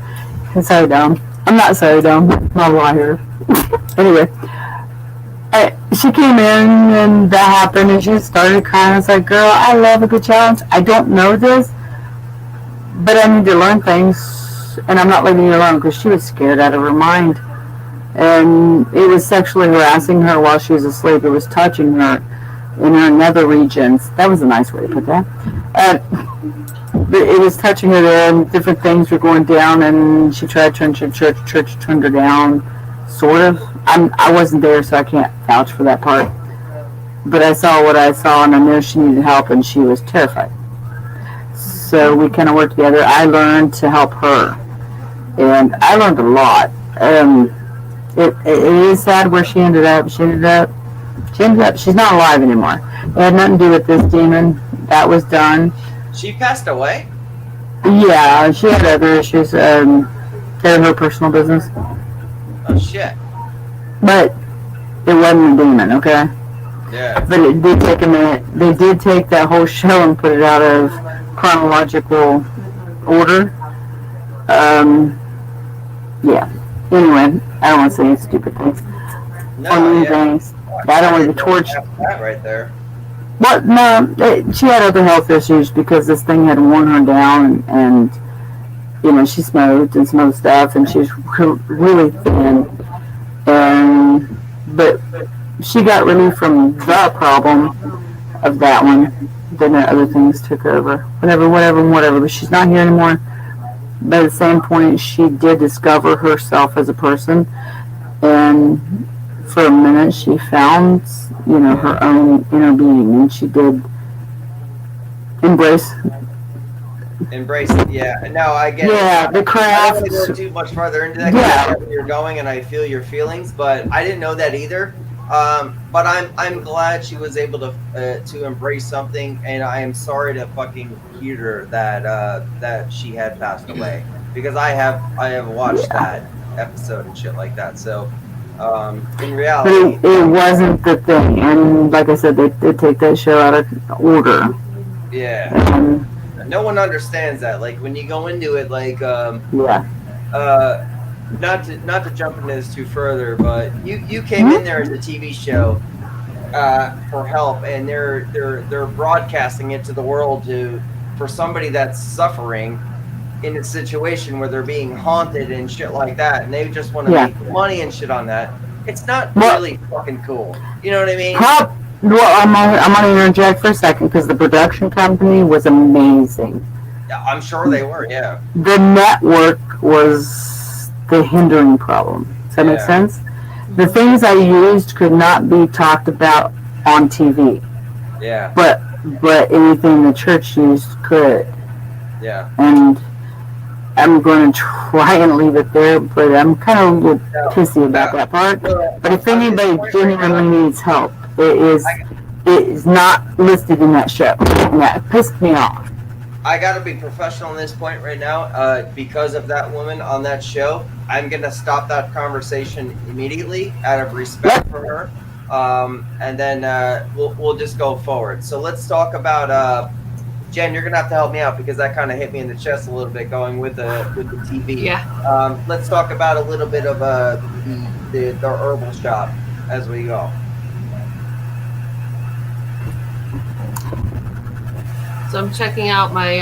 I'm so dumb. I'm not so dumb. I'm a liar. Anyway, she came in and that happened and she started crying. I was like, girl, I love a good challenge. I don't know this, but I need to learn things, and I'm not leaving you alone because she was scared out of her mind. And it was sexually harassing her while she was asleep. It was touching her in her nether regions. That was a nice way to put that. But it was touching her there, and different things were going down, and she tried to turn to church. Church turned her down, sort of. I wasn't there, so I can't vouch for that part. But I saw what I saw, and I knew she needed help, and she was terrified. So we kind of worked together. I learned to help her, and I learned a lot. It is sad where she ended up. She's not alive anymore. It had nothing to do with this demon. That was done. She passed away? Yeah, she had other issues. They're her personal business. Oh, shit. But it wasn't a demon, okay? Yeah. But it did take a minute. They did take that whole show and put it out of chronological order. Yeah. Anyway, I don't want to say any stupid things. No, things. I don't want to torch. That right there. Well, no, she had other health issues because this thing had worn her down, and you know, she smoked and smoked stuff, and she was really thin. But she got relief from the problem of that one. Then other things took over. Whatever. But she's not here anymore. But at the same point, she did discover herself as a person, and for a minute, she found, you know, her own inner being, and she did embrace it. Yeah. No, I get it. Yeah, the craft. I don't want to go too much farther into that. Yeah. Where you're going, and I feel your feelings, but I didn't know that either. But I'm glad she was able to embrace something, and I am sorry to fucking hear that she had passed away, because I have watched that episode and shit like that. So in reality, but it wasn't the thing, and like I said, they did take that show out of order. Yeah. No one understands that. Like when you go into it, like yeah. Not to jump into this too further, but you came in there as a TV show for help, and they're broadcasting it to the world for somebody that's suffering in a situation where they're being haunted and shit like that, and they just want to make money and shit on that. It's not really fucking cool. You know what I mean? Well, I'm going to interject for a second because the production company was amazing. Yeah, I'm sure they were. Yeah. The network was the hindering problem. Does that make sense? The things I used could not be talked about on TV. Yeah. But but anything the church used could. Yeah. And I'm going to try and leave it there, but I'm kind of a little pissy about that part. But if anybody genuinely needs help, it is not listed in that show. And that pissed me off. I got to be professional in this point right now because of that woman on that show. I'm going to stop that conversation immediately out of respect for her. And then we'll just go forward. So let's talk about Jen. You're gonna have to help me out because that kind of hit me in the chest a little bit going with the TV. Yeah. Let's talk about a little bit of the herbal shop as we go. So I'm checking out my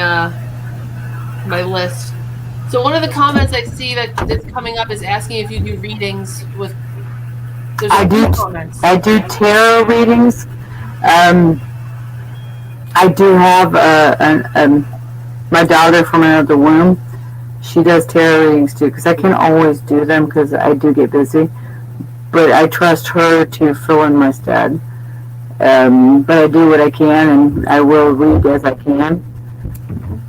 my list. So one of the comments I see that's coming up is asking if you do readings with. I do tarot readings. I do have my daughter from another womb. She does tarot readings too, because I can't always do them because I do get busy. But I trust her to fill in my stead. But I do what I can, and I will read as I can.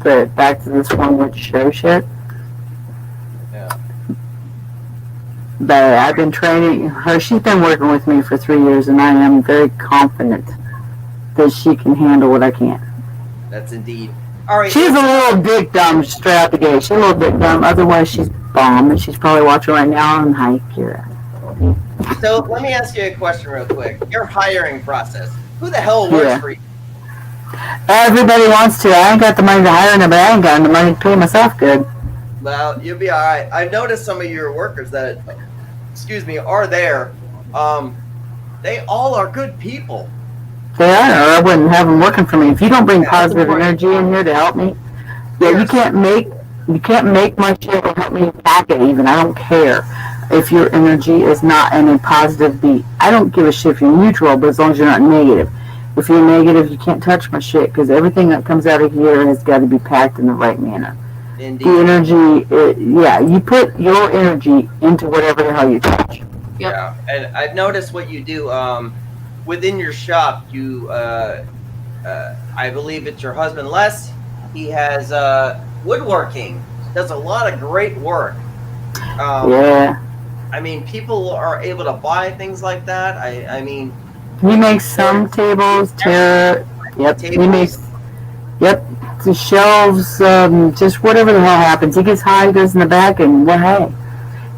But back to this one with show shit. But I've been training her. She's been working with me for 3 years, and I am very confident that she can handle what I can't. That's indeed. All right. She's a little bit dumb straight out the gate. She's a little bit dumb. Otherwise, she's bomb, and she's probably watching right now. And hi, Kira. So let me ask you a question real quick. Your hiring process. Who the hell works for you? Everybody wants to. I ain't got the money to hire them, but I ain't got the money to pay myself good. Well, you'll be all right. I've noticed some of your workers that, are there. They all are good people. They are, or I wouldn't have them working for me. If you don't bring positive energy in here to help me, you can't make my shit or help me pack it even. I don't care if your energy is not in a positive beat. I don't give a shit if you're neutral, but as long as you're not negative. If you're negative, you can't touch my shit, because everything that comes out of here has got to be packed in the right manner. Indeed. The energy, you put your energy into whatever the hell you touch. Yep. Yeah, and I've noticed what you do within your shop. You, I believe it's your husband Les. He has woodworking. Does a lot of great work. Yeah. I mean, people are able to buy things like that. I mean, he makes some tables, Yep. Tables. He makes. Yep. The shelves, just whatever the hell happens. He gets high, goes in the back, and hey.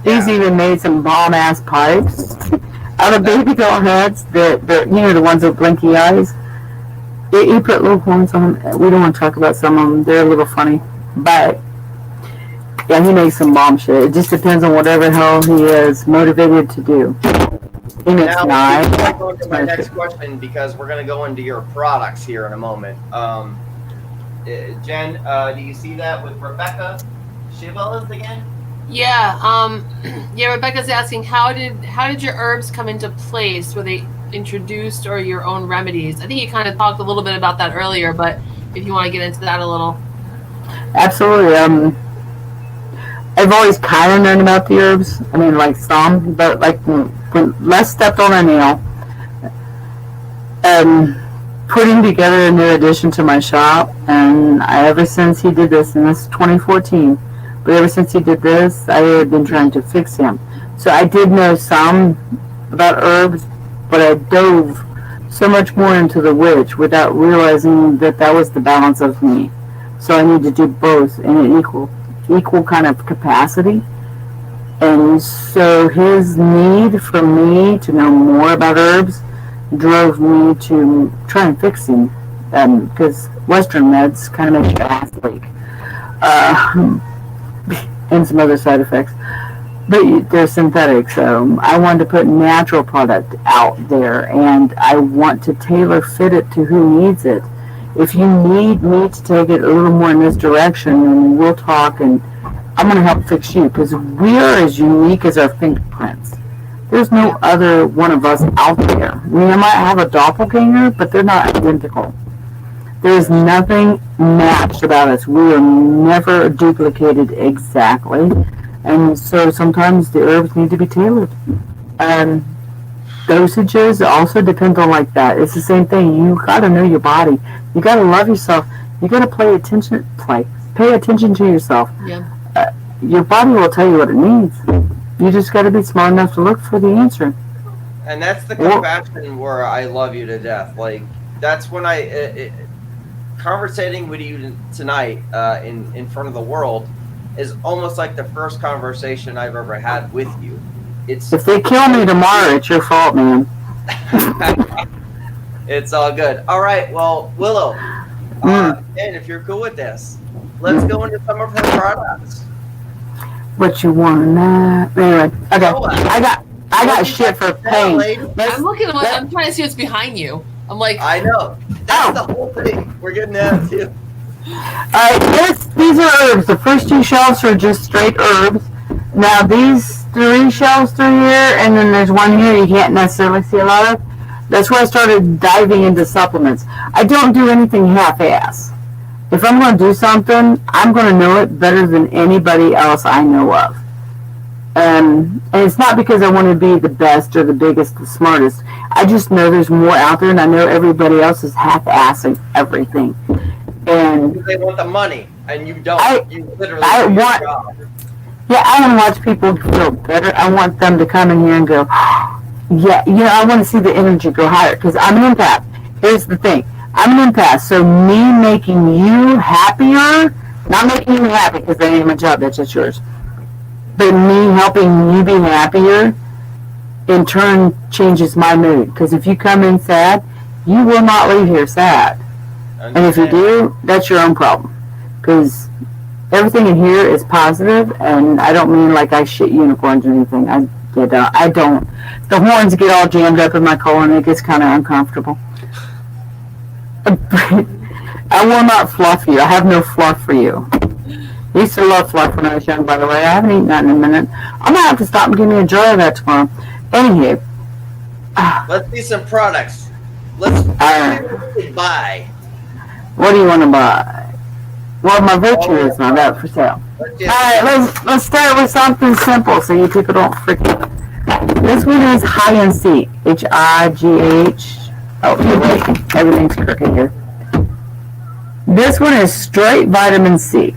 He's even made some bomb-ass pipes out of baby doll heads, the ones with blinky eyes. He put little horns on them. We don't want to talk about some of them. They're a little funny. But, yeah, he makes some bomb shit. It just depends on whatever the hell he is motivated to do. He makes knives. Before I go into my next question, because we're going to go into your products here in a moment. Jen, do you see that with Rebecca Chivalez again? Yeah. Rebecca's asking, how did your herbs come into place? Were they introduced or your own remedies? I think you kind of talked a little bit about that earlier, but if you want to get into that a little. Absolutely. I've always kind of known about the herbs. I mean, like some, but like when Les stepped on a nail, putting together a new addition to my shop, and ever since he did this, and this is 2014, but ever since he did this, I had been trying to fix him. So I did know some about herbs, but I dove so much more into the witch without realizing that that was the balance of me. So I need to do both in an equal kind of capacity. And so his need for me to know more about herbs drove me to try and fix him, because Western meds kind of make your ass leak, and some other side effects, but they're synthetic. So I wanted to put natural product out there, and I want to tailor fit it to who needs it. If you need me to take it a little more in this direction, then we'll talk, and I'm going to help fix you, because we are as unique as our fingerprints. There's no other one of us out there. We might have a doppelganger, but they're not identical. There's nothing matched about us. We are never duplicated exactly. And so sometimes the herbs need to be tailored. dosages also depend on like that. It's the same thing. You gotta know your body. You gotta love yourself. You gotta pay attention to yourself. Yeah. Your body will tell you what it needs. You just gotta be smart enough to look for the answer. And that's the compassion where I love you to death. Like, that's when conversating with you tonight in front of the world is almost like the first conversation I've ever had with you. If they kill me tomorrow, it's your fault, man. It's all good. All right, well, Willow, and if you're cool with this, let's go into some of her products. What you want? Anyway, okay. I got shit for pain. I'm looking at I'm trying to see what's behind you. I'm like, I know. That's the whole thing. We're getting that too. Alright, these are herbs. The first 2 shelves are just straight herbs. Now these 3 shelves through here, and then there's one here you can't necessarily see a lot of. That's where I started diving into supplements. I don't do anything half-ass. If I'm going to do something, I'm going to know it better than anybody else I know of. And it's not because I want to be the best or the biggest, the smartest. I just know there's more out there, and I know everybody else is half-assing everything. And they want the money, and you don't. You literally I do want, your job. Yeah, I want to watch people feel better. I want them to come in here and go, yeah, I want to see the energy go higher, because I'm an empath. Here's the thing. I'm an empath, so me making you happier, not making you happy, because that ain't my job, that's yours. But me helping you be happier, in turn, changes my mood. Because if you come in sad, you will not leave here sad. And if you do, that's your own problem. Because everything in here is positive, and I don't mean like I shit unicorns or anything. I don't. The horns get all jammed up in my colon, and it gets kind of uncomfortable. I will not fluff you. I have no fluff for you. I used to love fluff when I was young, by the way. I haven't eaten that in a minute. I'm going to have to stop and give me a jar of that tomorrow. Anywho. Let's see some products. Let's buy. What do you want to buy? Well, my virtue is not out for sale. Alright, let's start with something simple so you people don't forget. This one is high in C. H-I-G-H. Oh, wait. Everything's crooked here. This one is straight vitamin C.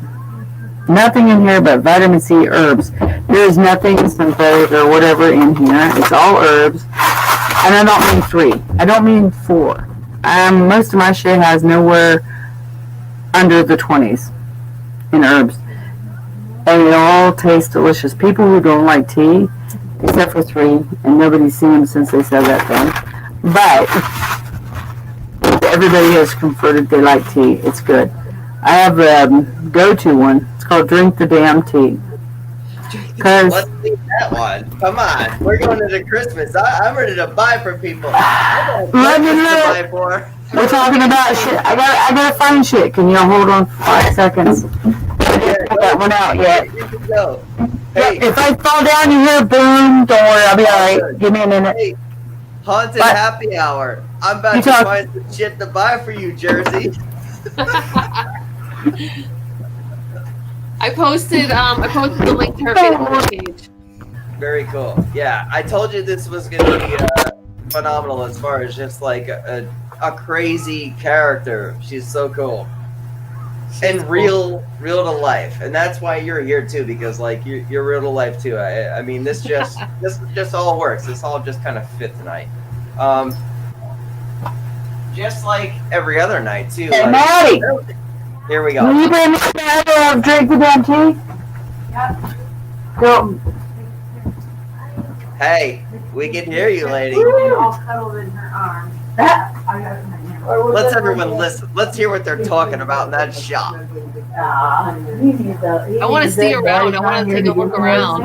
Nothing in here but vitamin C herbs. There is nothing synthetic or whatever in here. It's all herbs. And I don't mean 3. I don't mean 4. Most of my shit has nowhere under the 20s in herbs. And it all tastes delicious. People who don't like tea, except for 3, and nobody's seen them since they said that thing. But everybody has converted they like tea. It's good. I have a go-to one. It's called Drink the Damn Tea. Let's see that one. Come on. We're going into Christmas. I'm ready to buy for people. Let me know. We're talking about shit. I gotta find shit. Can you hold on for 5 seconds? I didn't put that one out yet. Go. Hey. If I fall down, you hear boom. Don't worry, I'll be alright. Give me a minute. Hey, Haunted Happy Hour. I'm about to find some shit to buy for you, Jersey. I posted the link to her Facebook page. Very cool. Yeah, I told you this was going to be phenomenal as far as just like a crazy character. She's so cool. And real to life. And that's why you're here too, because like you're real to life too. I mean, this just all works. This all just kind of fit tonight. Just like every other night too. Hey, like, Maddie! Here we go. Will you bring me a drink the damn tea? Yep. Go. Hey, we can hear you, lady. All cuddled in her arms. Let's everyone listen. Let's hear what they're talking about in that shop. I want to see around. I want to take a look around.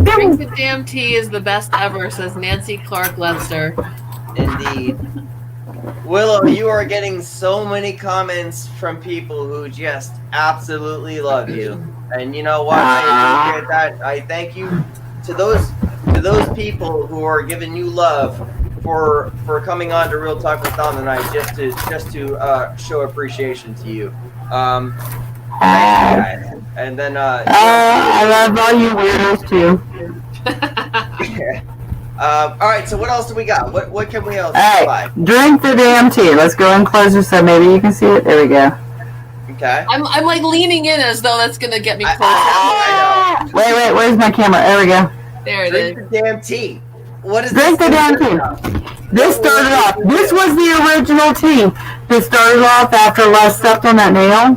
Drink the damn tea is the best ever, says Nancy Clark Lester. Indeed. Willow, you are getting so many comments from people who just absolutely love you. And you know what? I appreciate that. I thank you to those people who are giving you love for coming on to Real Talk with Dom tonight, just to show appreciation to you. Thank you guys. And then I love all you weirdos too. all right, so what else do we got? What can we else All buy? right, drink the damn tea. Let's go in closer so maybe you can see it. There we go. Okay. I'm like leaning in as though that's gonna get me closer. I know. Wait, where's my camera? There we go. There it Drink is. the damn tea. What is Drink this the damn tea. This started off. This was the original tea. This started off after Les stepped on that nail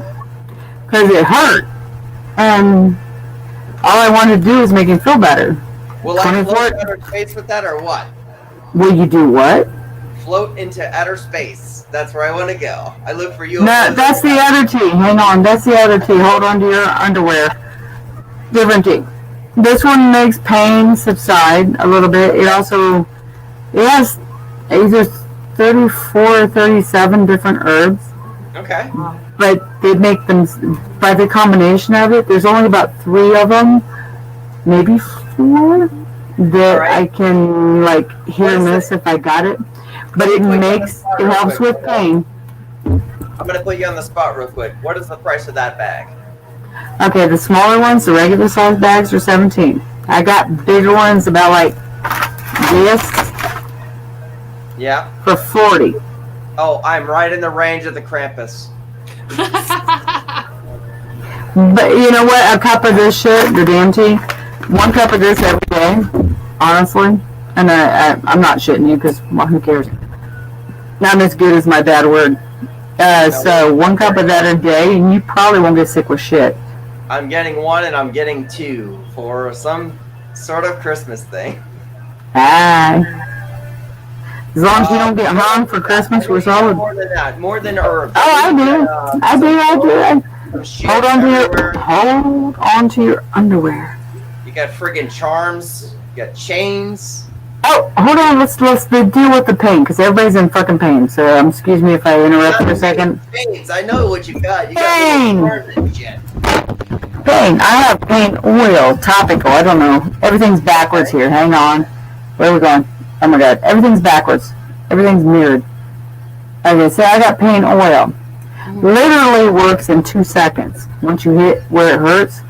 because it hurt, and all I wanted to do was make him feel better. Will I 24 float outer space with that or what? Will you do what? Float into outer space. That's where I want to go. I look for you. No, that's the other tea. Hang on, that's the other tea. Hold on to your underwear. Different tea. This one makes pain subside a little bit. It also, it has either 34 or 37 different herbs, Okay. but they make them, by the combination of it, there's only about 3 of them, maybe 4, that Alright. I can, like, hit What or is miss if I got it. But Let it me put you on the makes, spot it real helps quick. with pain. I'm going to put you on the spot real quick. What is the price of that bag? Okay, the smaller ones, the regular size bags are 17. I got bigger ones about like this Yeah. for 40. Oh, I'm right in the range of the Krampus. But you know what? A cup of this shit, the damn tea, 1 cup of this every day, honestly. And I'm not shitting you because, well, who cares? Not as good as my bad word. So 1 cup of that a day, and you probably won't get sick with shit. I'm getting 1 and I'm getting 2 for some sort of Christmas thing. Aye. As long as you don't get hung for Christmas, we're solid. More than that. More than herbs. Oh, I do. I do. Some shit Hold on to everywhere. your underwear. You got friggin' charms. You got chains. Oh, hold on. Let's deal with the pain because everybody's in fucking pain. So excuse me if I interrupt for a second. Chains. I know what you got. You Pain. got little charms and shit. Pain. I have pain oil, topical. I don't know. Everything's backwards here. Hang on. Where are we going? Oh my god. Everything's backwards. Everything's mirrored. Okay, so I got pain oil. Literally works in 2 seconds. Once you hit where it hurts,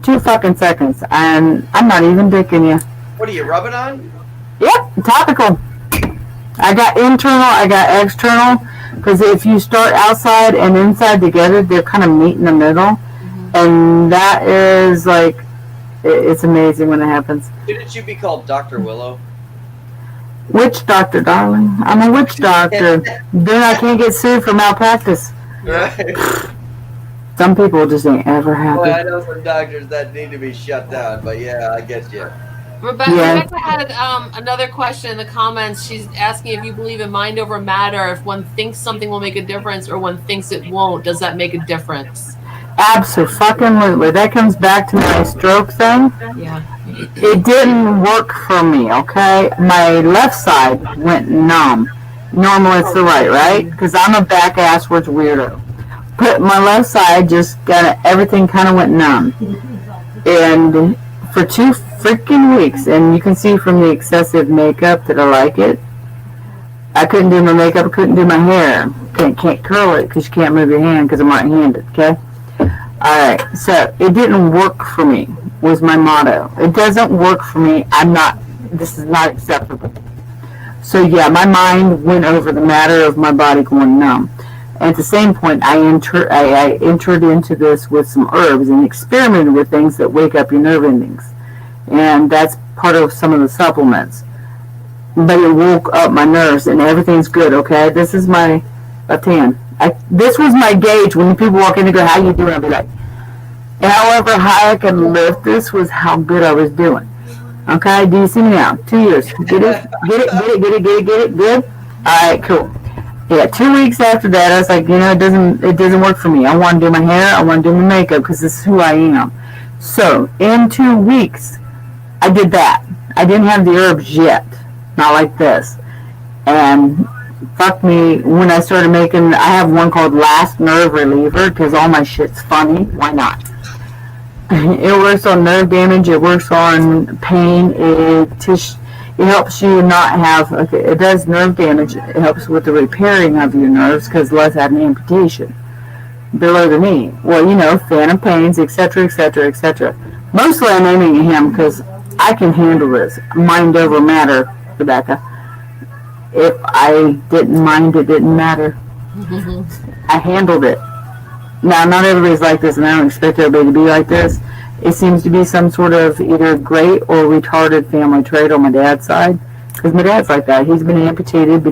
2 fucking seconds. And I'm not even dicking you. What are you rubbing on? Yep, topical. I got internal, I got external. Because if you start outside and inside together, they're kind of meet in the middle. And that is like, it's amazing when it happens. Shouldn't you be called Dr. Willow? Witch doctor, darling. I'm a witch doctor. Then I can't get sued for malpractice. Right. Some people just ain't ever Well, I happy. know some doctors that need to be shut down, but yeah, I get you. Rebecca, Yeah. Rebecca had another question in the comments. She's asking if you believe in mind over matter. If one thinks something will make a difference or one thinks it won't, does that make a difference? Absolutely. That comes back to my stroke thing. Yeah. It didn't work for me, okay? My left side went numb. Normally it's the right? Because I'm a back-asswards weirdo. But my left side just everything kind of went numb. And for 2 freaking weeks, and you can see from the excessive makeup that I like it, I couldn't do my makeup, couldn't do my hair. Can't curl it because you can't move your hand because I'm right-handed, okay? Alright, so it didn't work for me, was my motto. It doesn't work for me. This is not acceptable. So yeah, my mind went over the matter of my body going numb. At the same point, I entered into this with some herbs and experimented with things that wake up your nerve endings. And that's part of some of the supplements. But it woke up my nerves and everything's good, okay? This is my left hand. This was my gauge when people walk in and go, how you doing? I'll be like, however high I could lift this was how good I was doing. Okay, do you see me now? 2 years. Get it? Good? Alright, cool. Yeah, 2 weeks after that, I was like, it doesn't work for me. I want to do my hair, I want to do my makeup, because this is who I am. So, in 2 weeks, I did that. I didn't have the herbs yet. Not like this. And fuck me, when I started making, I have one called Last Nerve Reliever, because all my shit's funny. Why not? It works on nerve damage. It works on pain. It helps you not have, it does nerve damage. It helps with the repairing of your nerves because Les had an amputation. below the knee. Well, phantom pains, etc., etc., etc. Mostly I'm aiming at him because I can handle this. Mind over matter, Rebecca. If I didn't mind, it didn't matter. I handled it. Now, not everybody's like this, and I don't expect everybody to be like this. It seems to be some sort of either great or retarded family trait on my dad's side. Because my dad's like that. He's been amputated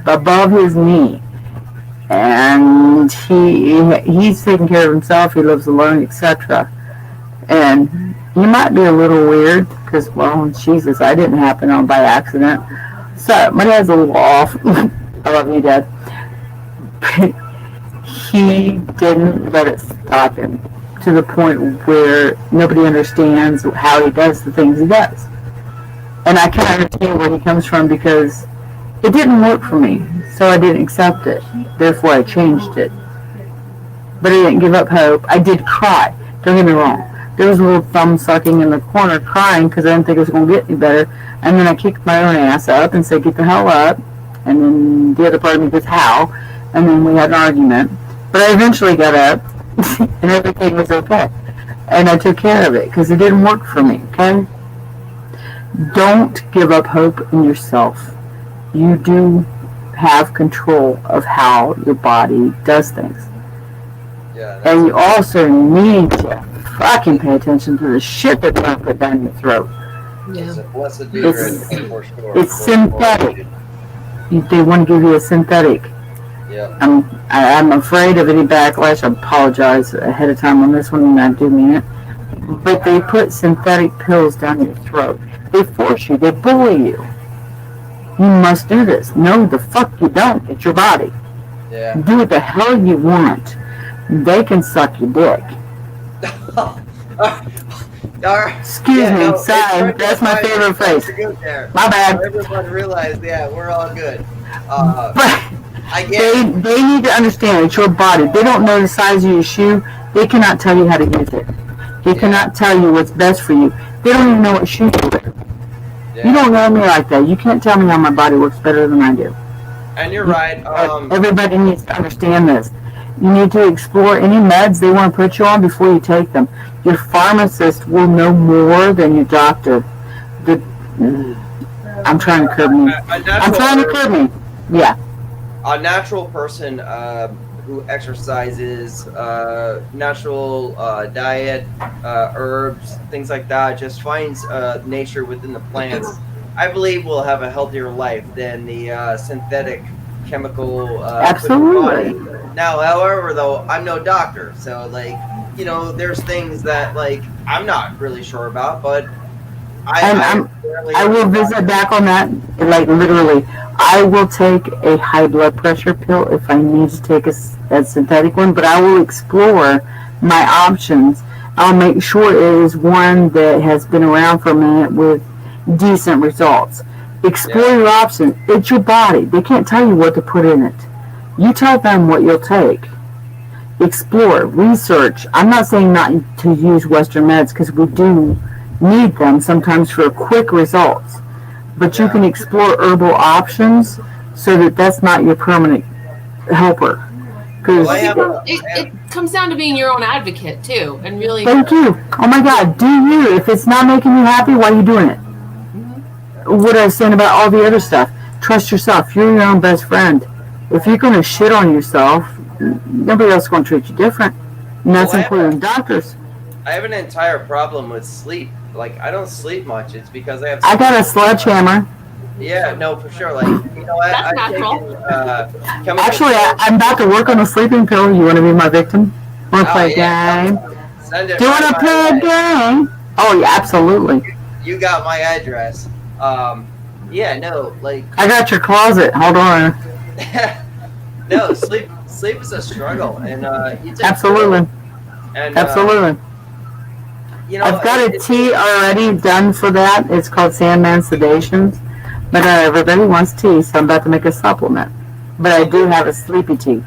above his knee. And he's taking care of himself. He lives alone, etc. And he might be a little weird because, well, Jesus, I didn't happen on by accident. So, my dad's a little off. I love you, Dad. But he didn't let it stop him to the point where nobody understands how he does the things he does. And I can understand where he comes from because it didn't work for me, so I didn't accept it. Therefore, I changed it. But I didn't give up hope. I did cry. Don't get me wrong. There was a little thumb sucking in the corner crying because I didn't think it was going to get any better. And then I kicked my own ass up and said, get the hell up. And then the other part of me goes, how? And then we had an argument. But I eventually got up and everything was okay. And I took care of it because it didn't work for me, okay? Don't give up hope in yourself. You do have control of how your body does things. Yeah. And you also need to fucking pay attention to the shit that they're going to put down your throat. It's a blessed be It's- for sure. It's synthetic. They want to give you a synthetic. Yeah. I'm afraid of any backlash. I apologize ahead of time on this one, and I do mean it. But they put synthetic pills down your throat. They force you. They bully you. You must do this. No, the fuck you don't. It's your body. Yeah. Do what the hell you want. They can suck your dick. Excuse me. Sorry. That's my favorite phrase. My bad. Everyone realized, yeah, we're all good. But I get it. they need to understand it's your body. They don't know the size of your shoe. They cannot tell you how to use it. They cannot tell you what's best for you. They don't even know what shoe to wear. Yeah. You don't know me like that. You can't tell me how my body works better than I do. And you're right. Everybody needs to understand this. You need to explore any meds they want to put you on before you take them. Your pharmacist will know more than your doctor. I'm trying to curb me. I'm trying to curb me. Yeah. A natural person who exercises, natural diet, herbs, things like that, just finds nature within the plants, I believe will have a healthier life than the synthetic chemical Absolutely. body. Now, however, though, I'm no doctor, so there's things that I'm not really sure about, but I will visit back on that, literally. I will take a high blood pressure pill if I need to take a synthetic one, but I will explore my options. I'll make sure it is one that has been around for a minute with decent results. Explore your options. It's your body. They can't tell you what to put in it. You tell them what you'll take. Explore, research. I'm not saying not to use Western meds because we do need them sometimes for quick results. But you can explore herbal options so that that's not your permanent helper. Because It comes down to being your own advocate too, and really. thank you. Oh my God, do you? If it's not making you happy, why are you doing it? What I was saying about all the other stuff. Trust yourself. You're your own best friend. If you're going to shit on yourself, nobody else is going to treat you different. And that's including doctors. I have an entire problem with sleep. I don't sleep much. It's because I got a sledgehammer. Yeah, no, for sure. What? That's natural. Taken, Actually, I'm about to work on a sleeping pill. You want to be my victim? Want to play a game? Send it Do you right want to my play a way. game? Oh, yeah, absolutely. You got my address. Yeah, no, I got your closet. Hold on. no, sleep is a struggle, and it's a Absolutely. And Absolutely. I've got a tea already done for that. It's called Sandman Sedations. But everybody wants tea, so I'm about to make a supplement. But I do have a sleepy tea.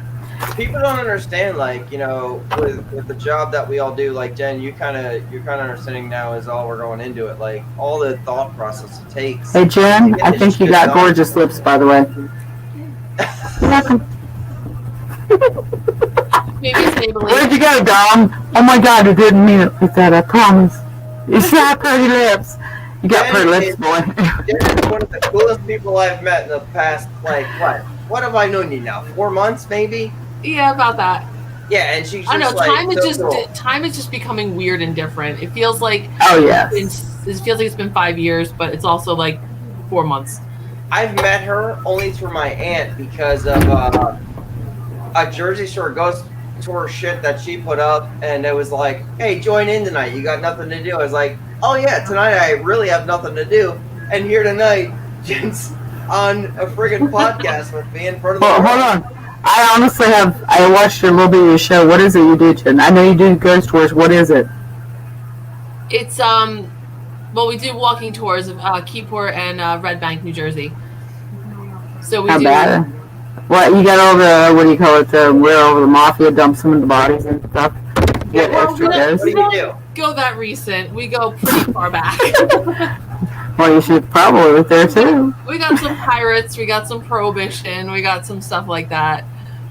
People don't understand, with the job that we all do. Jen, you're kind of understanding now as all we're going into it. All the thought process it takes. Hey, Jen, I think you got gorgeous lips, by the way. You're welcome. Maybe it's Maybelline. Where'd you go, Dom? Oh my God, I didn't mean it like that. I promise. You have pretty lips. You got pretty lips, boy. Jen is one of the coolest people I've met in the past, like, what have I known you now? 4 months, maybe? Yeah, about that. Yeah, and she's just I know like, time is just becoming weird and different. It feels like Oh yes. it feels like it's been 5 years, but it's also like 4 months. I've met her only through my aunt because of a Jersey Shore ghost tour shit that she put up, and it was like, hey, join in tonight. You got nothing to do. I was like, oh yeah, tonight I really have nothing to do. And here tonight, Jen's on a friggin' podcast with me in front of the Well, hold on. I honestly I watched a little bit of your show. What is it you do, Jen? I know you do ghost tours. What is it? It's well, we do walking tours of Keyport and Red Bank, New Jersey. So we How do. bad? What, you got all the, what do you call it, where all the mafia dumps some of the bodies and stuff? You get well, extra we dose? What do you do? Go that recent. We go pretty far back. Well, you should probably with there too. We got some pirates. We got some prohibition. We got some stuff like that.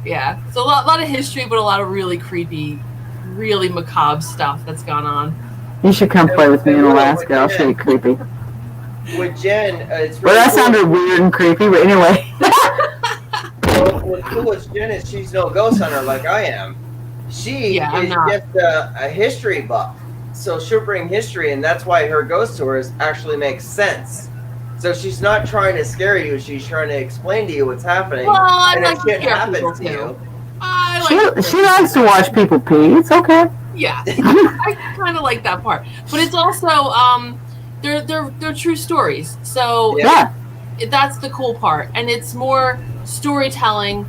Yeah. So a lot of history, but a lot of really creepy, really macabre stuff that's gone on. You should come play with me in Alaska. I'll show you creepy. With Jen, it's Well, really that cool. sounded weird and creepy, but anyway. Well, what's cool with Jen is she's no ghost hunter like I am. She I'm is not. just a history buff. So she'll bring history, and that's why her ghost tours actually make sense. So she's not trying to scare you, she's trying to explain to you what's happening. Well, I and like if to shit scare happens people to too. you. I like. She likes to watch people pee. It's okay. Yeah, I kind of like that part, but it's also they're true stories. So Yeah. that's the cool part, and it's more storytelling,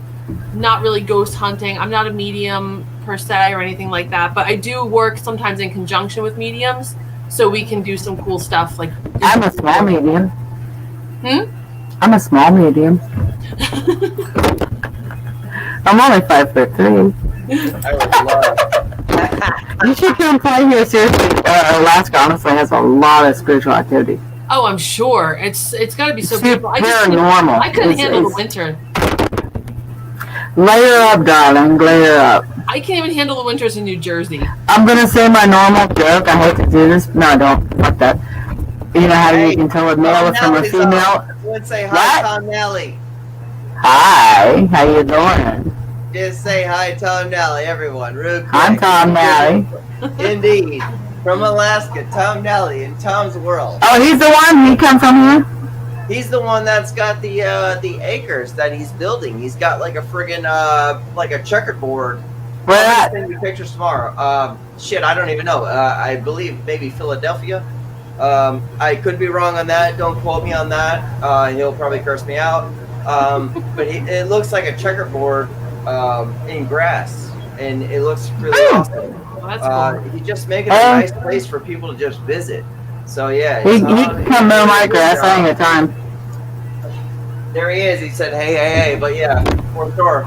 not really ghost hunting. I'm not a medium per se or anything like that, but I do work sometimes in conjunction with mediums, so we can do some cool stuff. Like I'm a small medium. I'm a small medium. I'm only 5'3". I would love. You should come play here. Seriously, Alaska honestly has a lot of spiritual activity. Oh, I'm sure it's got to be so It's beautiful. paranormal. I couldn't It's- handle the it's- winter. Layer up, darling. Layer up. I can't even handle the winters in New Jersey. I'm gonna say my normal joke. I hate to do this. No, I don't. Fuck that. You know how Hey, you can tell a male Tom from a Nally's female? on. Let's say hi, What? Tom Nally. Hi. How you doing? Just say hi, Tom Nally, everyone. Real quick. I'm Tom Nally. Indeed. From Alaska, Tom Nally in Tom's World. Oh, he's the one. He come from here. He's the one that's got the acres that he's building. He's got like a friggin' like a checkerboard. Where I'll at? send you pictures tomorrow. Shit, I don't even know. I believe maybe Philadelphia. I could be wrong on that. Don't quote me on that. He'll probably curse me out. But it looks like a checkerboard in grass, and it looks really awesome. Well, that's cool. He's just making a nice place for people to just visit. So yeah, He Tom, can come mow my grass. I ain't got time. There he is. He said, hey. But yeah, for sure.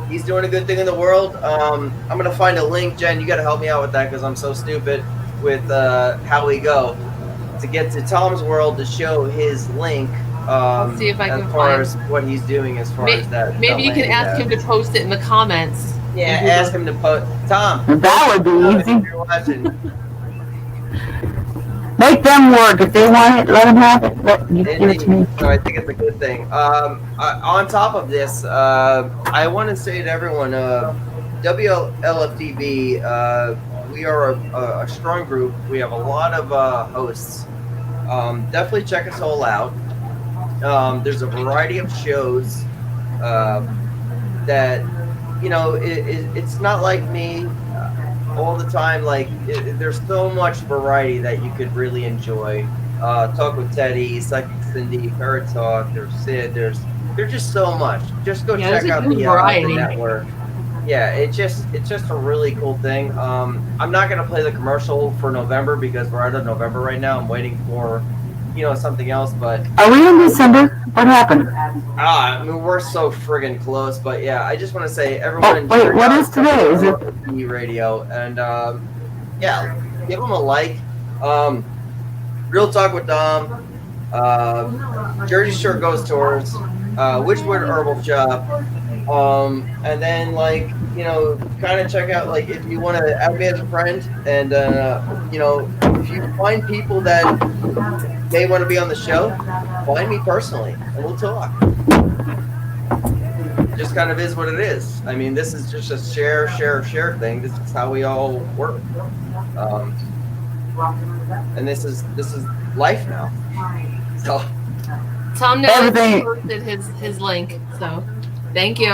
He's doing a good thing in the world. I'm going to find a link. Jen, you got to help me out with that because I'm so stupid with how we go. To get to Tom's World to show his link See if I as can far find- as what he's doing as far as that. Maybe you can ask him to post it in the comments. Yeah, ask him to post. Tom. That would be If easy. you're watching. Make them work. If they want it, let them have it. You give it to me. So I think it's a good thing. On top of this, I want to say to everyone, WLFTV, we are a strong group. We have a lot of hosts. Definitely check us all out. There's a variety of shows that, you know, it's not like me all the time. Like there's so much variety that you could really enjoy. Talk with Teddy, Psychic Cindy, Parrot Talk, there's Sid, there's just so much. Just go check there's a out huge the variety. network. Yeah, it's just a really cool thing. I'm not gonna play the commercial for November because we're out of November right now. I'm waiting for, you know, something else, but Are we in December? What happened? I mean, we're so friggin' close. But yeah, I just want to say everyone. Oh, wait, check what out is today? Is it- WLFTV Radio? And yeah, give them a like. Real Talk with Dom, Jersey Shore Ghost Tours, Witchwood Herbal Shop, And then like, kind of check out, like, if you want to add me as a friend, and if you find people that may want to be on the show, find me personally and we'll talk. It just kind of is what it is. I mean, this is just a share thing. This is how we all work. And this is life now. So Tom knows Everything- posted his link, so thank you.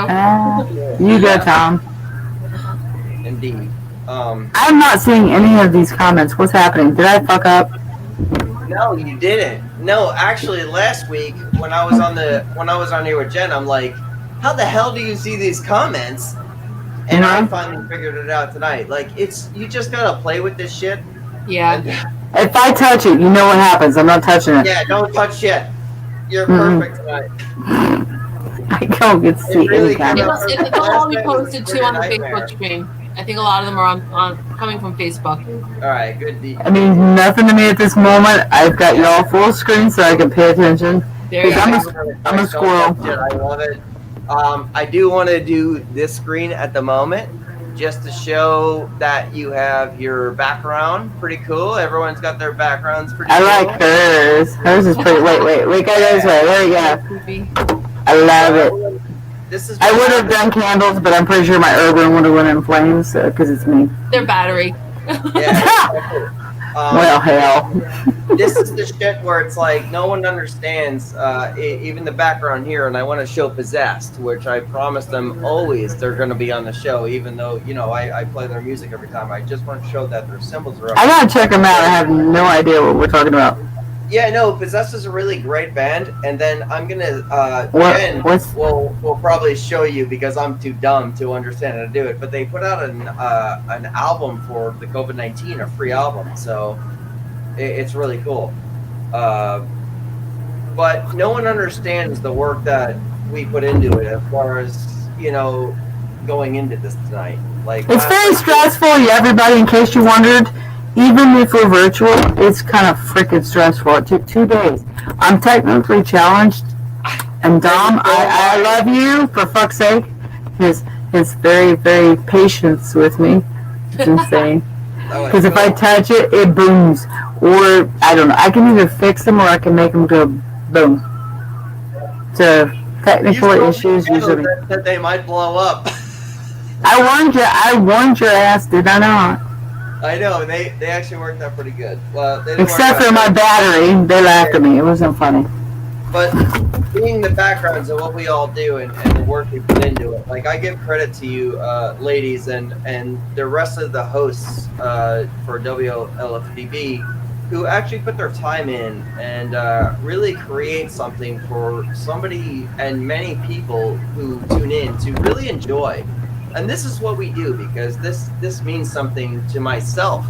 You go, Tom. indeed. I'm not seeing any of these comments. What's happening? Did I fuck up? No, you didn't. No, actually, last week when I was on here with Jen, I'm like, how the hell do you see these comments? And I finally figured it out tonight. Like, you just gotta play with this shit. Yeah. If I touch it, you know what happens. I'm not touching it. Yeah, don't touch shit. You're perfect tonight. I don't get to see really any comments. It'll all be posted too on the Facebook stream. I think a lot of them are on coming from Facebook. All right, good deal. I mean, nothing to me at this moment. I've got y'all full screen so I can pay attention. There you go. I'm a squirrel. I love it. I do want to do this screen at the moment, just to show that you have your background. Pretty cool. Everyone's got their backgrounds pretty I cool. like hers. Hers is pretty. Wait, go this way. There you go. I love it. This is. I would have done candles, but I'm pretty sure my urban would have went in flames because it's me. Their battery. Yeah. Well, hell. This is the shit where it's like no one understands, even the background here, and I want to show Possessed, which I promise them always they're going to be on the show, even though, I play their music every time. I just want to show that their symbols are up. I gotta check them out. I have no idea what we're talking about. Yeah, no, Possessed is a really great band, and then I'm going to, Jen will probably show you because I'm too dumb to understand how to do it, but they put out an album for the COVID-19, a free album, so it's really cool. But no one understands the work that we put into it as far as, going into this tonight. Like, It's very stressful, everybody, in case you wondered. Even if we're virtual, it's kind of freaking stressful. It took 2 days. I'm technically challenged. And Dom, I love you, for fuck's sake. His very, very patience with me. It's insane. Because if I touch it, it booms. Or, I don't know, I can either fix them or I can make them go boom. So, technical issues usually. That they might blow up. I warned your ass, did I not? I know, they actually worked out pretty good. Well, they didn't Except work for out my battery, they laughed at me. It wasn't funny. But being the backgrounds of what we all do and the work we put into it, like, I give credit to you, ladies, and the rest of the hosts for WLFDB who actually put their time in and really create something for somebody and many people who tune in to really enjoy. And this is what we do because this means something to myself,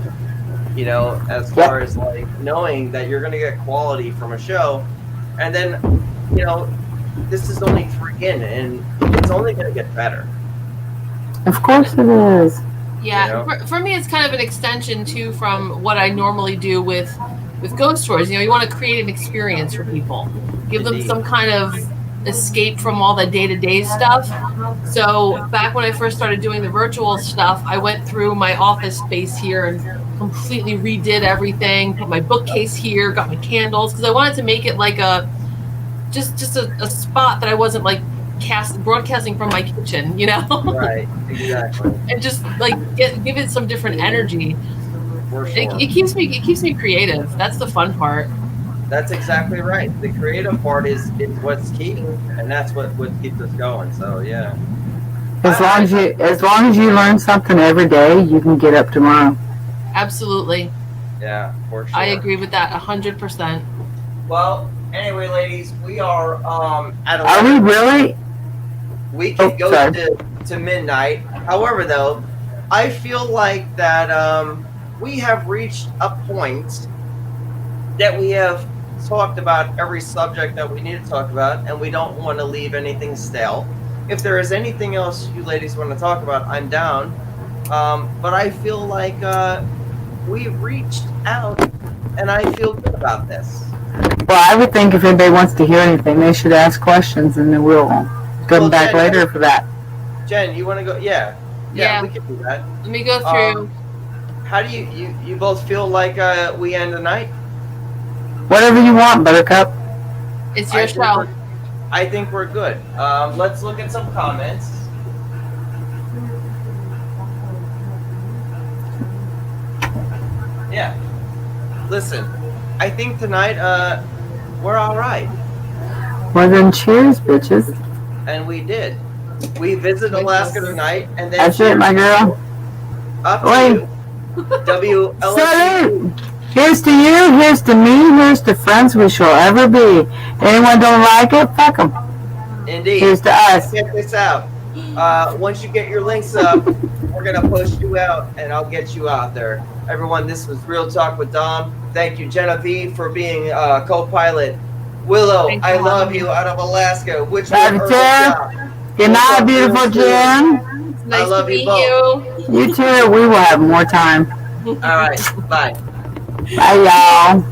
as far as like knowing that you're going to get quality from a show. And then, this is only 3 in and it's only going to get better. Of course it is. Yeah, for me, it's kind of an extension too from what I normally do with ghost tours. You want to create an experience for people, give them some kind of escape from all the day-to-day stuff. So back when I first started doing the virtual stuff, I went through my office space here and completely redid everything. Put my bookcase here, got my candles because I wanted to make it like just a spot that I wasn't like broadcasting from my kitchen, Right, exactly. and just like give it some different energy. For sure. It keeps me creative. That's the fun part. That's exactly right. The creative part is what's key, and that's what keeps us going. So yeah. As long as you learn something every day, you can get up tomorrow. Absolutely. Yeah, for sure. I agree with that 100%. Well, anyway, ladies, we are at 11. Are we really? We can go sorry. to midnight. However, though, I feel like that we have reached a point that we have talked about every subject that we need to talk about, and we don't want to leave anything stale. If there is anything else you ladies want to talk about, I'm down. But I feel like we've reached out, and I feel good about this. Well, I would think if anybody wants to hear anything, they should ask questions, and then we'll Come Well, back Jen, later for that. Jen, you want to go? Yeah, Yeah. we can do that. Let me go through. How do you both feel like we end the night? Whatever you want, Buttercup. It's your show. I think we're good. Let's look at some comments. Yeah. Listen, I think tonight we're all right. Well then, cheers, bitches. And we did. We visited Alaska tonight, and then That's it, my girl. up Oi. to WLSU. Salute! Here's to you, here's to me, here's to friends we shall ever be. Anyone don't like it, fuck them. Indeed. Here's to us. Check this out. Once you get your links up, we're gonna push you out, and I'll get you out there. Everyone, this was Real Talk with Dom. Thank you, Genevieve, for being co-pilot. Willow, Thanks I for love having you me. out of Alaska. Which Love one? you, Herbal Jen. Shop. Good night, beautiful Jen. It's nice love to you meet both. you. You too, we will have more time. All right, bye. Bye, y'all.